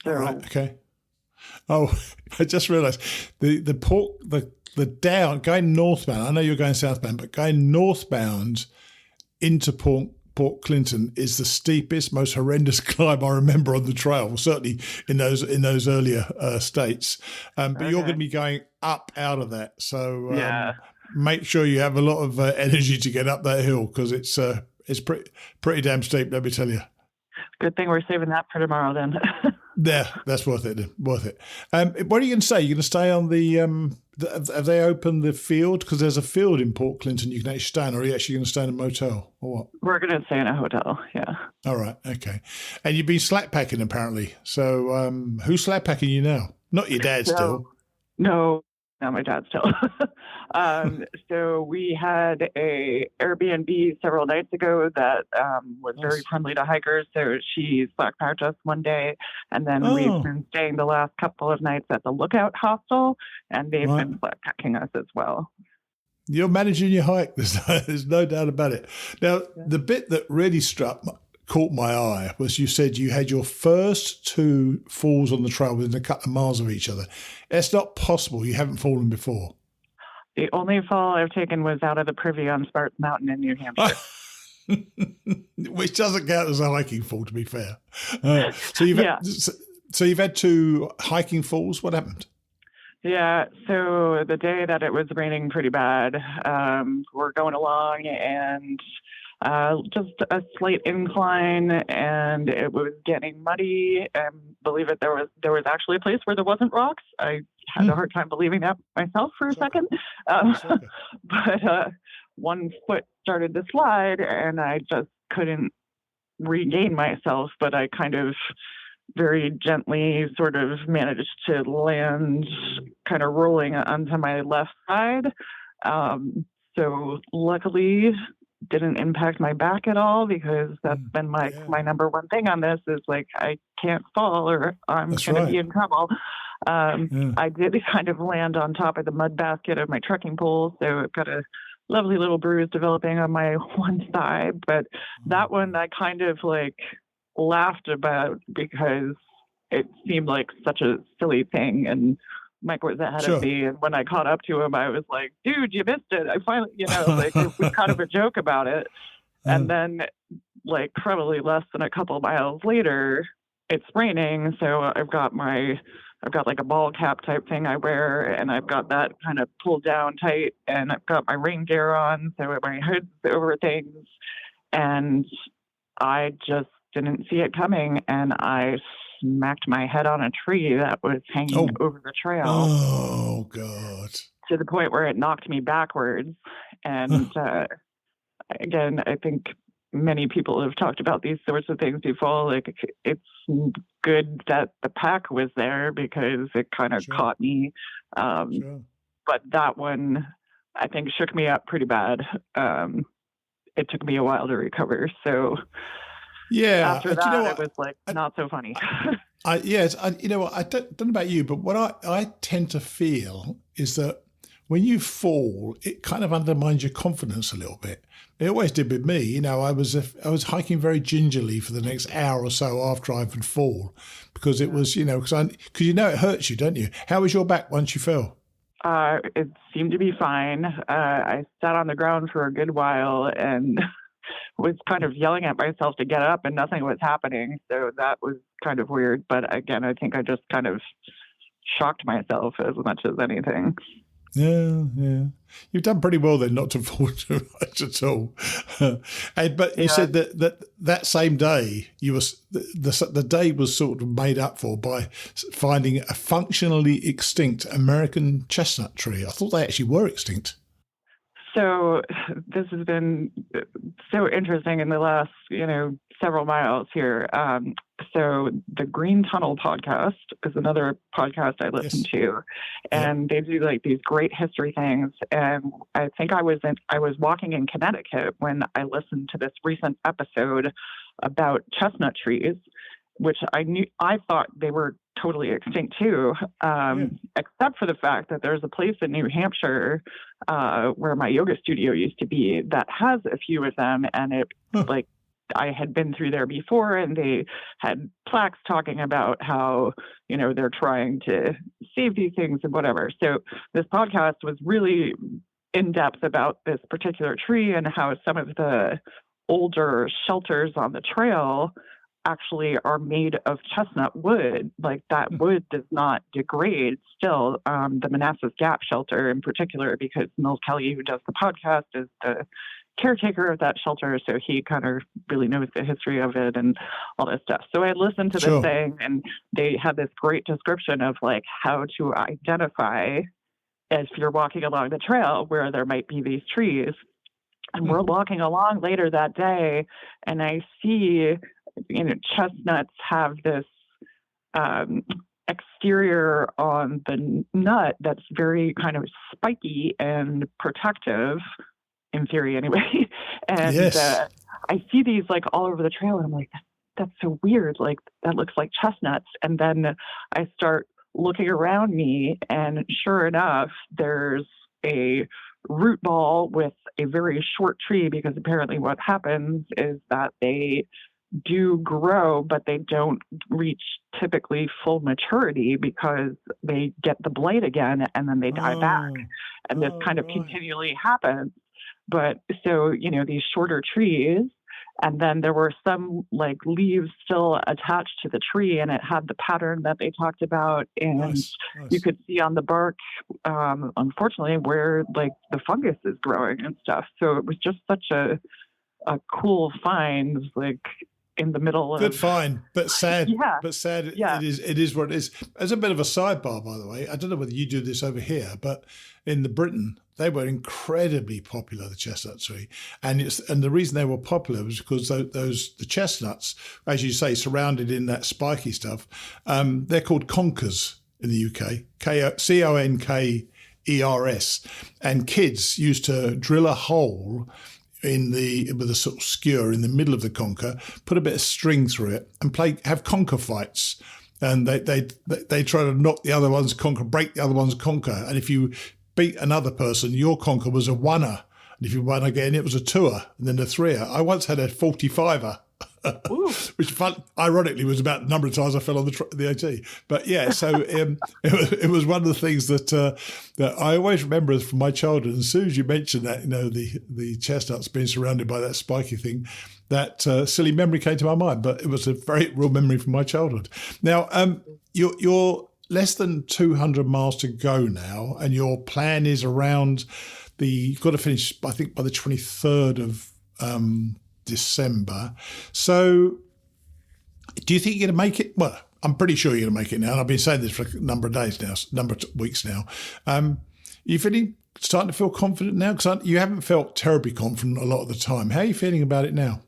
So. Right. Okay. Oh, I just realised the down going northbound. I know you're going southbound, but going northbound into Port Clinton is the steepest, most horrendous climb I remember on the trail. Certainly in those earlier states. But you're going to be going up out of that. So make sure you have a lot of energy to get up that hill because it's pretty damn steep. Let me tell you. Good thing we're saving that for tomorrow then. Yeah, that's worth it. Worth it. What are you going to stay? You're going to stay on the? Have they opened the field? Because there's a field in Port Clinton you can actually stay in, or are you actually going to stay in a motel, or what? We're going to stay in a hotel. Yeah. All right. Okay. And you've been slack packing apparently. So who's slack packing you now? Not your dad still. No, not my dad still. So we had a Airbnb several nights ago that was very friendly to hikers. So she slack packed us one day, and then we've been staying the last couple of nights at the Lookout Hostel, and they've been slack packing us as well. You're managing your hike. There's no doubt about it. Now, the bit that really caught my eye was you said you had your first two falls on the trail within a couple of miles of each other. It's not possible. You haven't fallen before. The only fall I've taken was out of the Privy on Spartan Mountain in New Hampshire. Which doesn't count as a hiking fall, to be fair. So you've had two hiking falls. What happened? Yeah, so the day that it was raining pretty bad, we're going along and just a slight incline, and it was getting muddy. And believe it, there was actually a place where there wasn't rocks. I had a hard time believing that myself for a second, but one foot started to slide, and I just couldn't regain myself. But I kind of very gently sort of managed to land kind of rolling onto my left side. So luckily didn't impact my back at all, because that's been my number one thing on this is like, I can't fall or I'm going to be in trouble. I did kind of land on top of the mud basket of my trekking pole. So I've got a lovely little bruise developing on my one thigh, but that one I kind of like laughed about because it seemed like such a silly thing, and Mike was ahead of me, and when I caught up to him, I was like, dude, you missed it. I finally, like it was kind of a joke about it. And then like probably less than a couple miles later, it's raining, so I've got like a ball cap type thing I wear, and I've got that kind of pulled down tight, and I've got my rain gear on, so my hood's over things, and I just didn't see it coming, and I smacked my head on a tree that was hanging over the trail. Oh, God. To the point where it knocked me backwards. And again, I think many people have talked about these sorts of things before. Like, it's good that the pack was there because it kind of caught me. But that one, I think, shook me up pretty bad. It took me a while to recover. So after that, it was like not so funny. I don't know about you, but what I tend to feel is that when you fall, it kind of undermines your confidence a little bit. It always did with me. I was hiking very gingerly for the next hour or so after I would fall, because it was, because it hurts you, don't you? How was your back once you fell? It seemed to be fine. I sat on the ground for a good while and was kind of yelling at myself to get up, and nothing was happening. So that was kind of weird. But again, I think I just kind of shocked myself as much as anything. Yeah. You've done pretty well then not to fall too much at all. But you said that same day, the day was sort of made up for by finding a functionally extinct American chestnut tree. I thought they actually were extinct. So this has been so interesting in the last, several miles here. So the Green Tunnel podcast is another podcast I listen to, and they do like these great history things. And I think I was walking in Connecticut when I listened to this recent episode about chestnut trees, which I thought they were totally extinct too, except for the fact that there's a place in New Hampshire where my yoga studio used to be that has a few of them, and I had been through there before, and they had plaques talking about how, they're trying to save these things and whatever. So this podcast was really in depth about this particular tree and how some of the older shelters on the trail actually are made of chestnut wood. Like, that wood does not degrade still. The Manassas Gap shelter in particular, because Mills Kelly, who does the podcast, is the caretaker of that shelter, so he kind of really knows the history of it and all this stuff. So I listened to this thing, and they had this great description of like how to identify if you're walking along the trail where there might be these trees. And we're walking along later that day, and I see, chestnuts have this exterior on the nut that's very kind of spiky and protective, in theory anyway. And I see these like all over the trail, and I'm like, that's so weird. Like, that looks like chestnuts. And then I start looking around me, and sure enough, there's a root ball with a very short tree, because apparently what happens is that they do grow, but they don't reach typically full maturity because they get the blight again, and then they die back. And this kind of continually happens. But so, these shorter trees, And then there were some like leaves still attached to the tree, and it had the pattern that they talked about. And Nice. you could see on the bark, unfortunately, where like the fungus is growing and stuff. So it was just such a cool find, like in the middle of. Good find, but sad. Yeah. But sad. Yeah. It is what it is. As a bit of a sidebar, by the way, I don't know whether you do this over here, but in Britain, they were incredibly popular, the chestnut tree, and the reason they were popular was because the chestnuts, as you say, surrounded in that spiky stuff, they're called conkers in the UK, Conkers, and kids used to drill a hole with a sort of skewer in the middle of the conker, put a bit of string through it, and have conker fights. And they try to knock the other one's conker, break the other one's conker. And if you beat another person, your conker was a oneer. And if you won again, it was a twoer, and then a threer. I once had a 45er. Which ironically was about the number of times I fell on the AT. But yeah, so it was one of the things that I always remember from my childhood. And as soon as you mentioned that, the chestnuts being surrounded by that spiky thing, that silly memory came to my mind. But it was a very real memory from my childhood. Now, you're less than 200 miles to go now, and your plan is around you've got to finish, I think, by the 23rd of December. So do you think you're going to make it? Well, I'm pretty sure you're going to make it now. And I've been saying this for a number of days now, weeks now. You starting to feel confident now? Because you haven't felt terribly confident a lot of the time. How are you feeling about it now?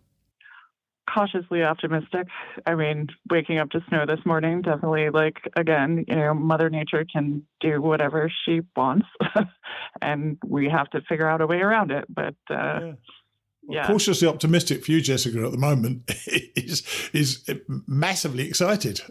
Cautiously optimistic. I mean, waking up to snow this morning, definitely, like, again, Mother Nature can do whatever she wants, and we have to figure out a way around it. But yeah. Cautiously optimistic for you, Jessica, at the moment is massively excited.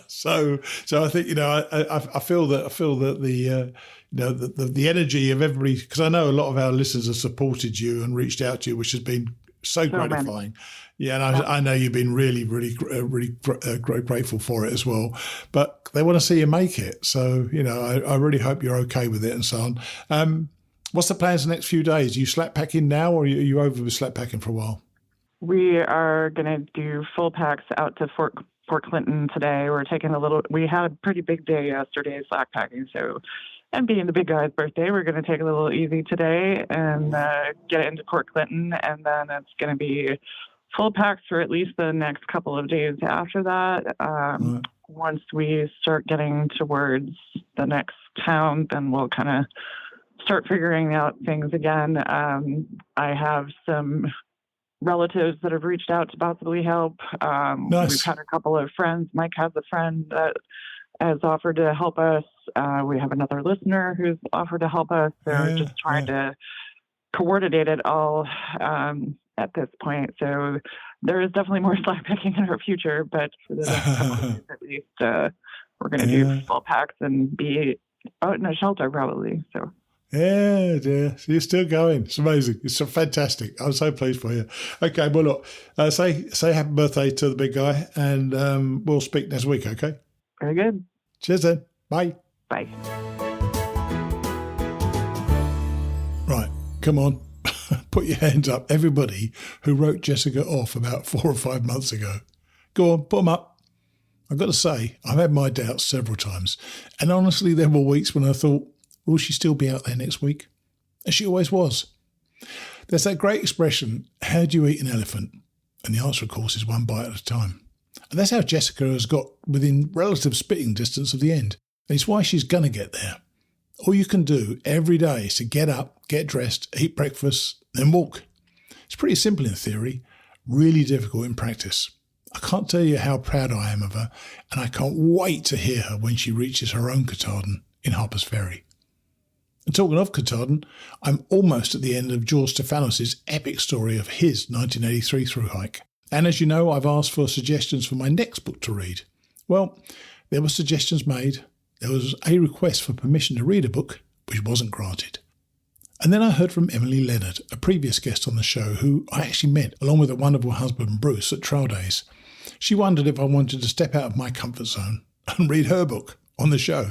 so I think I feel that the energy of everybody, because I know a lot of our listeners have supported you and reached out to you, which has been so gratifying. Yeah, and I know you've been really, really, really grateful for it as well. But they want to see you make it. So I really hope you're okay with it and so on. What's the plans the next few days? Are you slack packing now, or are you over with slack packing for a while? We are going to do full packs out to Fort Clinton today. We had a pretty big day yesterday slack packing. So, and being the big guy's birthday, we're going to take a little easy today and get into Port Clinton. And then it's going to be full packs for at least the next couple of days after that. Right. Once we start getting towards the next town, then we'll kind of start figuring out things again. I have some relatives that have reached out to possibly help. Nice. We've had a couple of friends. Mike has a friend that has offered to help us. We have another listener who's offered to help us. So just trying to coordinate it all at this point. So there is definitely more slack picking in our future, but for the next couple of days at least, we're going to do full packs and be out in a shelter probably. So. Yeah, dear. So you're still going. It's amazing. It's so fantastic. I'm so pleased for you. Okay, well, look, say happy birthday to the big guy, and we'll speak next week, okay? Very good. Cheers then. Bye. Bye. Right, come on. Put your hands up. Everybody who wrote Jessica off about 4 or 5 months ago. Go on, put them up. I've got to say, I've had my doubts several times. And honestly, there were weeks when I thought, will she still be out there next week? And she always was. There's that great expression, how do you eat an elephant? And the answer, of course, is one bite at a time. And that's how Jessica has got within relative spitting distance of the end. And it's why she's going to get there. All you can do every day is to get up, get dressed, eat breakfast, then walk. It's pretty simple in theory, really difficult in practice. I can't tell you how proud I am of her, and I can't wait to hear her when she reaches her own Katahdin in Harpers Ferry. And talking of Katahdin, I'm almost at the end of George Stefanos' epic story of his 1983 through hike. And as you know, I've asked for suggestions for my next book to read. Well, there were suggestions made. There was a request for permission to read a book, which wasn't granted. And then I heard from Emily Leonard, a previous guest on the show, who I actually met, along with her wonderful husband Bruce, at Trail Days. She wondered if I wanted to step out of my comfort zone and read her book on the show.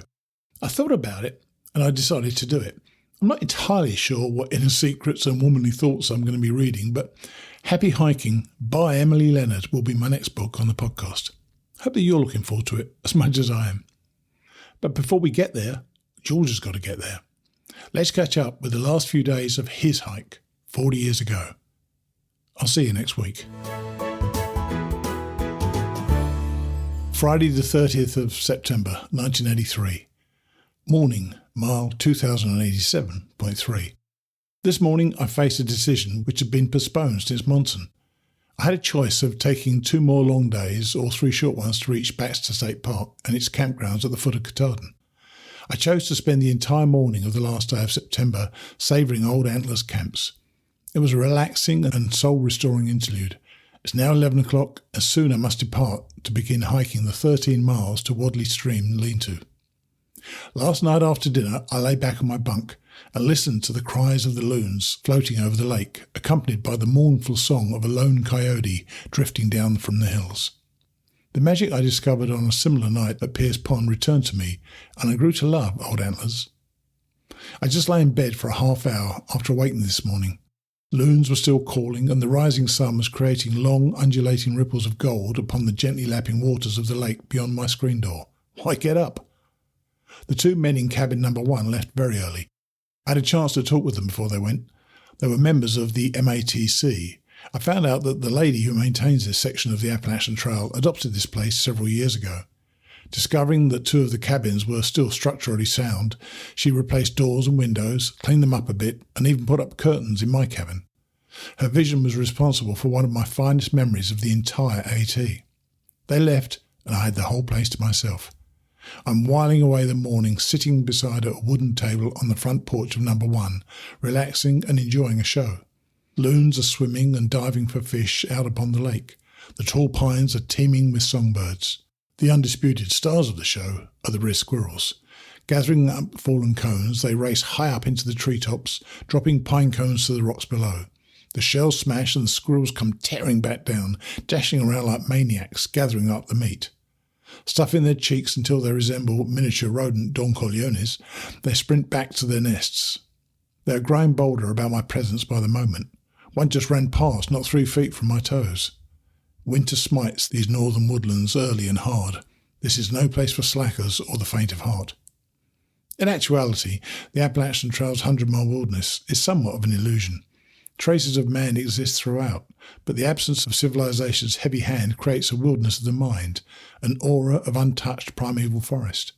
I thought about it, and I decided to do it. I'm not entirely sure what inner secrets and womanly thoughts I'm going to be reading, but Happy Hiking by Emily Leonard will be my next book on the podcast. Hope that you're looking forward to it as much as I am. But before we get there, George has got to get there. Let's catch up with the last few days of his hike 40 years ago. I'll see you next week. Friday the 30th of September 1983. Morning, mile 2087.3. This morning I faced a decision which had been postponed since Monson. I had a choice of taking 2 more long days or 3 short ones to reach Baxter State Park and its campgrounds at the foot of Katahdin. I chose to spend the entire morning of the last day of September savouring Old Antlers camps. It was a relaxing and soul-restoring interlude. It's now 11 o'clock and soon I must depart to begin hiking the 13 miles to Wadley Stream lean-to. Last night after dinner I lay back on my bunk and listened to the cries of the loons floating over the lake, accompanied by the mournful song of a lone coyote drifting down from the hills. The magic I discovered on a similar night at Pierce Pond returned to me, and I grew to love Old Antlers. I just lay in bed for a half hour after awakening this morning. Loons were still calling, and the rising sun was creating long, undulating ripples of gold upon the gently lapping waters of the lake beyond my screen door. Why get up? The 2 men in cabin number 1 left very early. I had a chance to talk with them before they went. They were members of the MATC. I found out that the lady who maintains this section of the Appalachian Trail adopted this place several years ago. Discovering that 2 of the cabins were still structurally sound, she replaced doors and windows, cleaned them up a bit, and even put up curtains in my cabin. Her vision was responsible for one of my finest memories of the entire AT. They left, and I had the whole place to myself. I'm whiling away the morning sitting beside a wooden table on the front porch of number 1, relaxing and enjoying a show. Loons are swimming and diving for fish out upon the lake. The tall pines are teeming with songbirds. The undisputed stars of the show are the rear squirrels. Gathering up fallen cones, they race high up into the treetops, dropping pine cones to the rocks below. The shells smash and the squirrels come tearing back down, dashing around like maniacs, gathering up the meat. Stuffing their cheeks until they resemble miniature rodent Don Corleones, they sprint back to their nests. They are growing bolder about my presence by the moment. One just ran past, not 3 feet from my toes. Winter smites these northern woodlands early and hard. This is no place for slackers or the faint of heart. In actuality, the Appalachian Trail's 100-mile wilderness is somewhat of an illusion. Traces of man exist throughout, but the absence of civilization's heavy hand creates a wilderness of the mind, an aura of untouched primeval forest.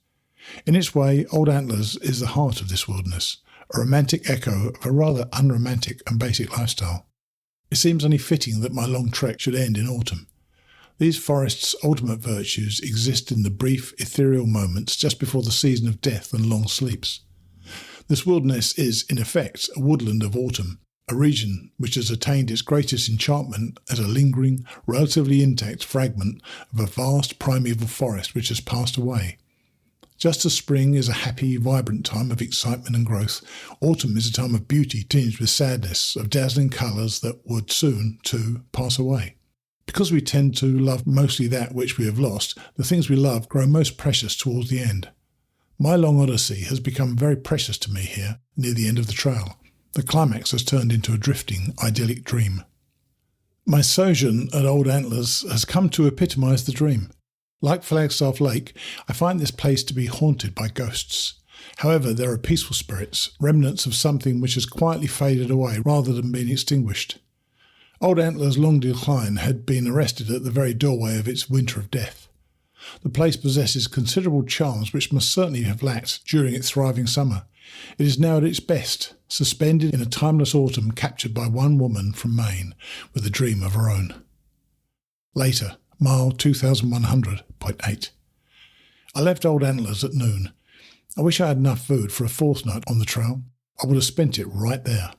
In its way, Old Antlers is the heart of this wilderness, a romantic echo of a rather unromantic and basic lifestyle. It seems only fitting that my long trek should end in autumn. These forests' ultimate virtues exist in the brief, ethereal moments just before the season of death and long sleeps. This wilderness is, in effect, a woodland of autumn, a region which has attained its greatest enchantment as a lingering, relatively intact fragment of a vast primeval forest which has passed away. Just as spring is a happy, vibrant time of excitement and growth, autumn is a time of beauty tinged with sadness, of dazzling colours that would soon, too, pass away. Because we tend to love mostly that which we have lost, the things we love grow most precious towards the end. My long odyssey has become very precious to me here, near the end of the trail. The climax has turned into a drifting, idyllic dream. My sojourn at Old Antlers has come to epitomise the dream. Like Flagstaff Lake, I find this place to be haunted by ghosts. However, there are peaceful spirits, remnants of something which has quietly faded away rather than been extinguished. Old Antlers' long decline had been arrested at the very doorway of its winter of death. The place possesses considerable charms which must certainly have lacked during its thriving summer. It is now at its best, suspended in a timeless autumn captured by one woman from Maine with a dream of her own. Later, mile 2100.8. I left Old Antlers at noon. I wish I had enough food for a 4th night on the trail. I would have spent it right there.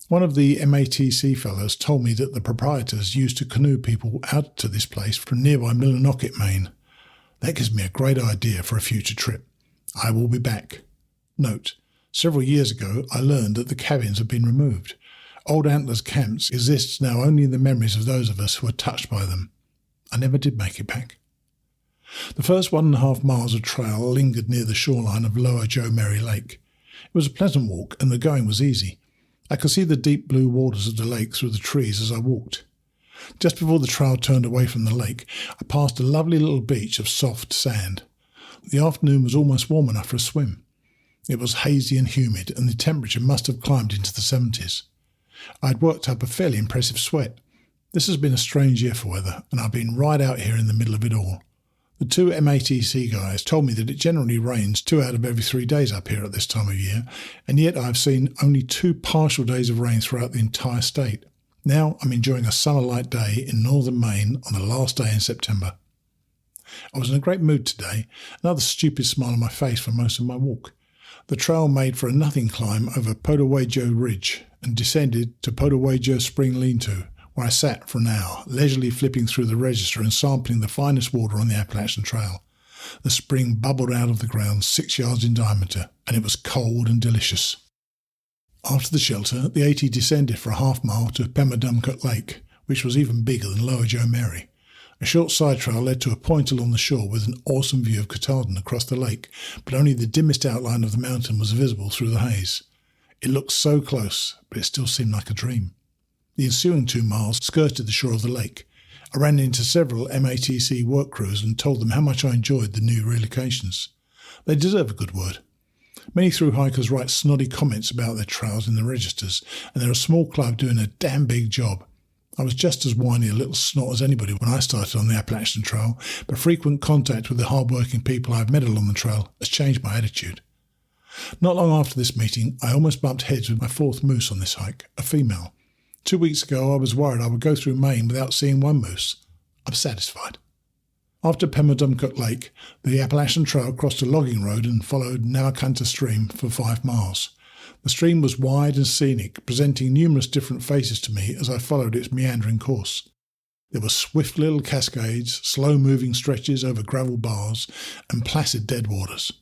One of the MATC fellows told me that the proprietors used to canoe people out to this place from nearby Millinocket, Maine. That gives me a great idea for a future trip. I will be back. Note, several years ago I learned that the cabins have been removed. Old Antlers camps exists now only in the memories of those of us who were touched by them. I never did make it back. The first 1.5 miles of trail lingered near the shoreline of Lower Joe Merry Lake. It was a pleasant walk and the going was easy. I could see the deep blue waters of the lake through the trees as I walked. Just before the trail turned away from the lake, I passed a lovely little beach of soft sand. The afternoon was almost warm enough for a swim. It was hazy and humid, and the temperature must have climbed into the 70s. I had worked up a fairly impressive sweat. This has been a strange year for weather, and I've been right out here in the middle of it all. The two MATC guys told me that it generally rains 2 out of every 3 days up here at this time of year, and yet I've seen only 2 partial days of rain throughout the entire state. Now I'm enjoying a summer-like day in northern Maine on the last day in September. I was in a great mood today, another stupid smile on my face for most of my walk. The trail made for a nothing climb over Potawajo Ridge and descended to Potawajo Spring Lean-To, where I sat for an hour, leisurely flipping through the register and sampling the finest water on the Appalachian Trail. The spring bubbled out of the ground 6 yards in diameter, and it was cold and delicious. After the shelter, the AT descended for a half-mile to Pemmadumcook Lake, which was even bigger than Lower Joe Mary. A short side trail led to a point along the shore with an awesome view of Katahdin across the lake, but only the dimmest outline of the mountain was visible through the haze. It looked so close, but it still seemed like a dream. The ensuing 2 miles skirted the shore of the lake. I ran into several MATC work crews and told them how much I enjoyed the new relocations. They deserve a good word. Many through hikers write snotty comments about their trails in the registers, and they're a small club doing a damn big job. I was just as whiny a little snot as anybody when I started on the Appalachian Trail, but frequent contact with the hard-working people I've met along the trail has changed my attitude. Not long after this meeting, I almost bumped heads with my 4th moose on this hike, a female. 2 weeks ago, I was worried I would go through Maine without seeing one moose. I'm satisfied. After Pemmadumcook Lake, the Appalachian Trail crossed a logging road and followed Navacunta Stream for 5 miles. The stream was wide and scenic, presenting numerous different faces to me as I followed its meandering course. There were swift little cascades, slow-moving stretches over gravel bars, and placid deadwaters.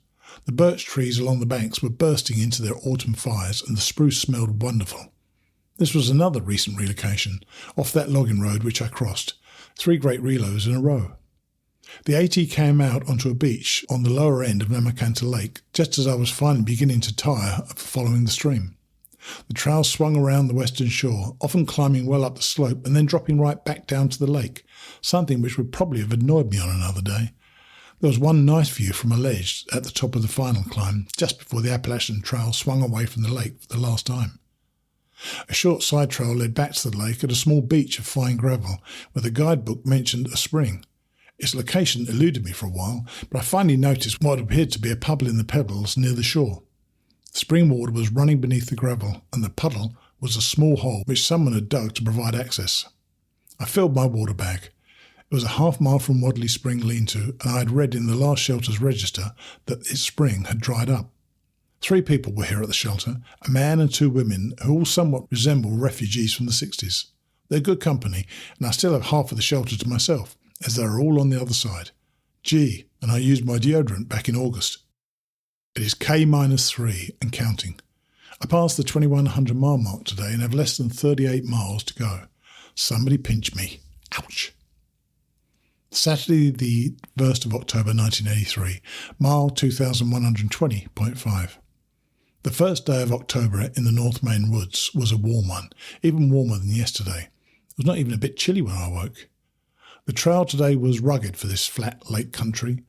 The birch trees along the banks were bursting into their autumn fires, and the spruce smelled wonderful. This was another recent relocation, off that logging road which I crossed, 3 great relos in a row. The AT came out onto a beach on the lower end of Navacunta Lake, just as I was finally beginning to tire of following the stream. The trail swung around the western shore, often climbing well up the slope and then dropping right back down to the lake, something which would probably have annoyed me on another day. There was one nice view from a ledge at the top of the final climb, just before the Appalachian Trail swung away from the lake for the last time. A short side trail led back to the lake at a small beach of fine gravel, where the guidebook mentioned a spring. Its location eluded me for a while, but I finally noticed what appeared to be a puddle in the pebbles near the shore. The spring water was running beneath the gravel, and the puddle was a small hole which someone had dug to provide access. I filled my water bag. It was a half-mile from Wadley Spring Lean-To, and I had read in the last shelter's register that its spring had dried up. 3 people were here at the shelter, a man and 2 women who all somewhat resemble refugees from the 60s. They're good company, and I still have half of the shelter to myself, as they are all on the other side. Gee, and I used my deodorant back in August. It is K-3 and counting. I passed the 2100 mile mark today and have less than 38 miles to go. Somebody pinch me. Ouch. Saturday the 1st of October 1983, mile 2120.5. The first day of October in the North Maine woods was a warm one, even warmer than yesterday. It was not even a bit chilly when I awoke. The trail today was rugged for this flat lake country.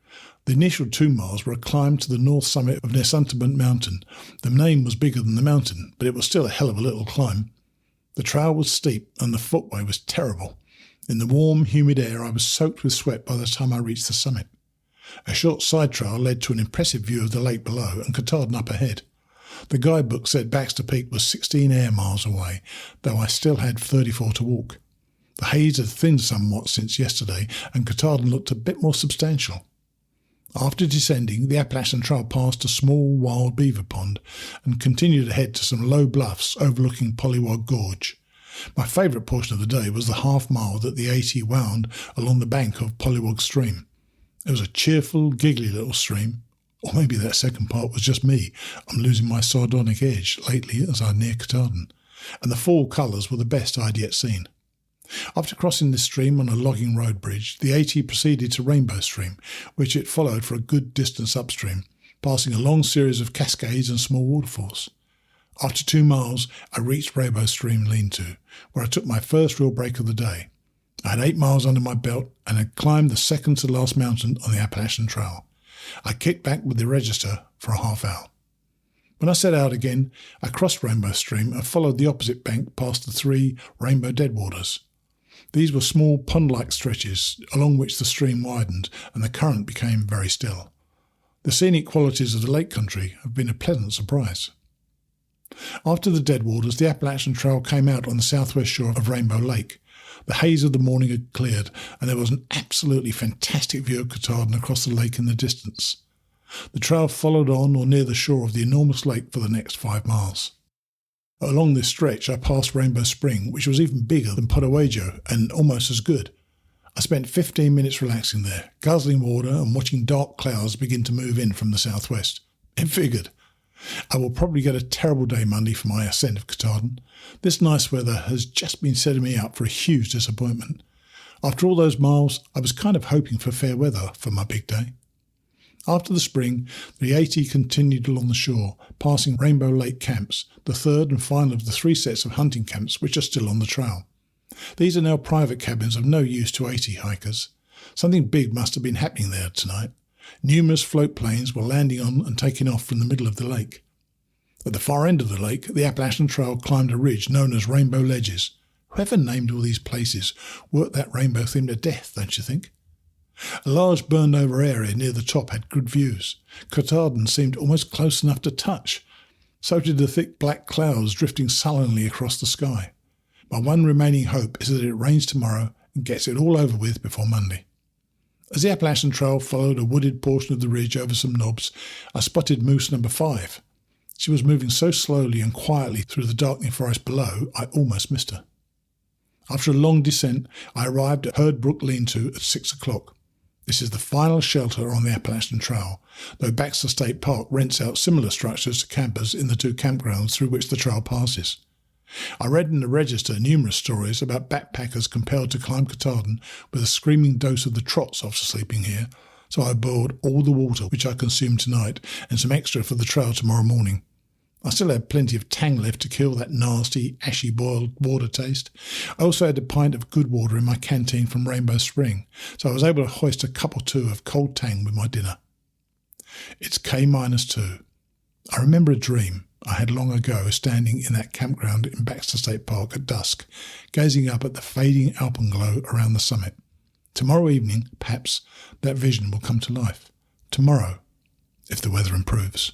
The initial 2 miles were a climb to the north summit of Nessuntument Mountain. The name was bigger than the mountain, but it was still a hell of a little climb. The trail was steep and the footway was terrible. In the warm, humid air, I was soaked with sweat by the time I reached the summit. A short side trail led to an impressive view of the lake below and Katahdin up ahead. The guidebook said Baxter Peak was 16 air miles away, though I still had 34 to walk. The haze had thinned somewhat since yesterday, and Katahdin looked a bit more substantial. After descending, the Appalachian Trail passed a small wild beaver pond and continued ahead to some low bluffs overlooking Pollywog Gorge. My favourite portion of the day was the half-mile that the AT wound along the bank of Pollywog Stream. It was a cheerful, giggly little stream, or maybe that second part was just me. I'm losing my sardonic edge lately as I near Katahdin, and the fall colours were the best I'd yet seen. After crossing this stream on a logging road bridge, the AT proceeded to Rainbow Stream, which it followed for a good distance upstream, passing a long series of cascades and small waterfalls. After 2 miles, I reached Rainbow Stream Lean-To, where I took my first real break of the day. I had 8 miles under my belt and had climbed the second to last mountain on the Appalachian Trail. I kicked back with the register for a half hour. When I set out again, I crossed Rainbow Stream and followed the opposite bank past the 3 Rainbow Deadwaters. These were small pond-like stretches along which the stream widened and the current became very still. The scenic qualities of the lake country have been a pleasant surprise. After the Deadwaters, the Appalachian Trail came out on the southwest shore of Rainbow Lake. The haze of the morning had cleared, and there was an absolutely fantastic view of Katahdin across the lake in the distance. The trail followed on or near the shore of the enormous lake for the next 5 miles. Along this stretch, I passed Rainbow Spring, which was even bigger than Potawajo and almost as good. I spent 15 minutes relaxing there, guzzling water and watching dark clouds begin to move in from the southwest. It figured. I will probably get a terrible day Monday for my ascent of Katahdin. This nice weather has just been setting me up for a huge disappointment. After all those miles, I was kind of hoping for fair weather for my big day. After the spring, the AT continued along the shore, passing Rainbow Lake camps, the third and final of the 3 sets of hunting camps which are still on the trail. These are now private cabins of no use to AT hikers. Something big must have been happening there tonight. Numerous float planes were landing on and taking off from the middle of the lake. At the far end of the lake, the Appalachian Trail climbed a ridge known as Rainbow Ledges. Whoever named all these places worked that rainbow theme to death, don't you think? A large burned-over area near the top had good views. Katahdin seemed almost close enough to touch. So did the thick black clouds drifting sullenly across the sky. My one remaining hope is that it rains tomorrow and gets it all over with before Monday. As the Appalachian Trail followed a wooded portion of the ridge over some knobs, I spotted moose number 5. She was moving so slowly and quietly through the darkening forest below, I almost missed her. After a long descent, I arrived at Herd Brook Lean-To at 6 o'clock. This is the final shelter on the Appalachian Trail, though Baxter State Park rents out similar structures to campers in the 2 campgrounds through which the trail passes. I read in the register numerous stories about backpackers compelled to climb Katahdin with a screaming dose of the trots after sleeping here, so I boiled all the water which I consumed tonight and some extra for the trail tomorrow morning. I still had plenty of tang left to kill that nasty, ashy boiled water taste. I also had a pint of good water in my canteen from Rainbow Spring, so I was able to hoist a cup or 2 of cold tang with my dinner. It's K-2. I remember a dream I had long ago standing in that campground in Baxter State Park at dusk, gazing up at the fading alpenglow around the summit. Tomorrow evening, perhaps, that vision will come to life. Tomorrow, if the weather improves.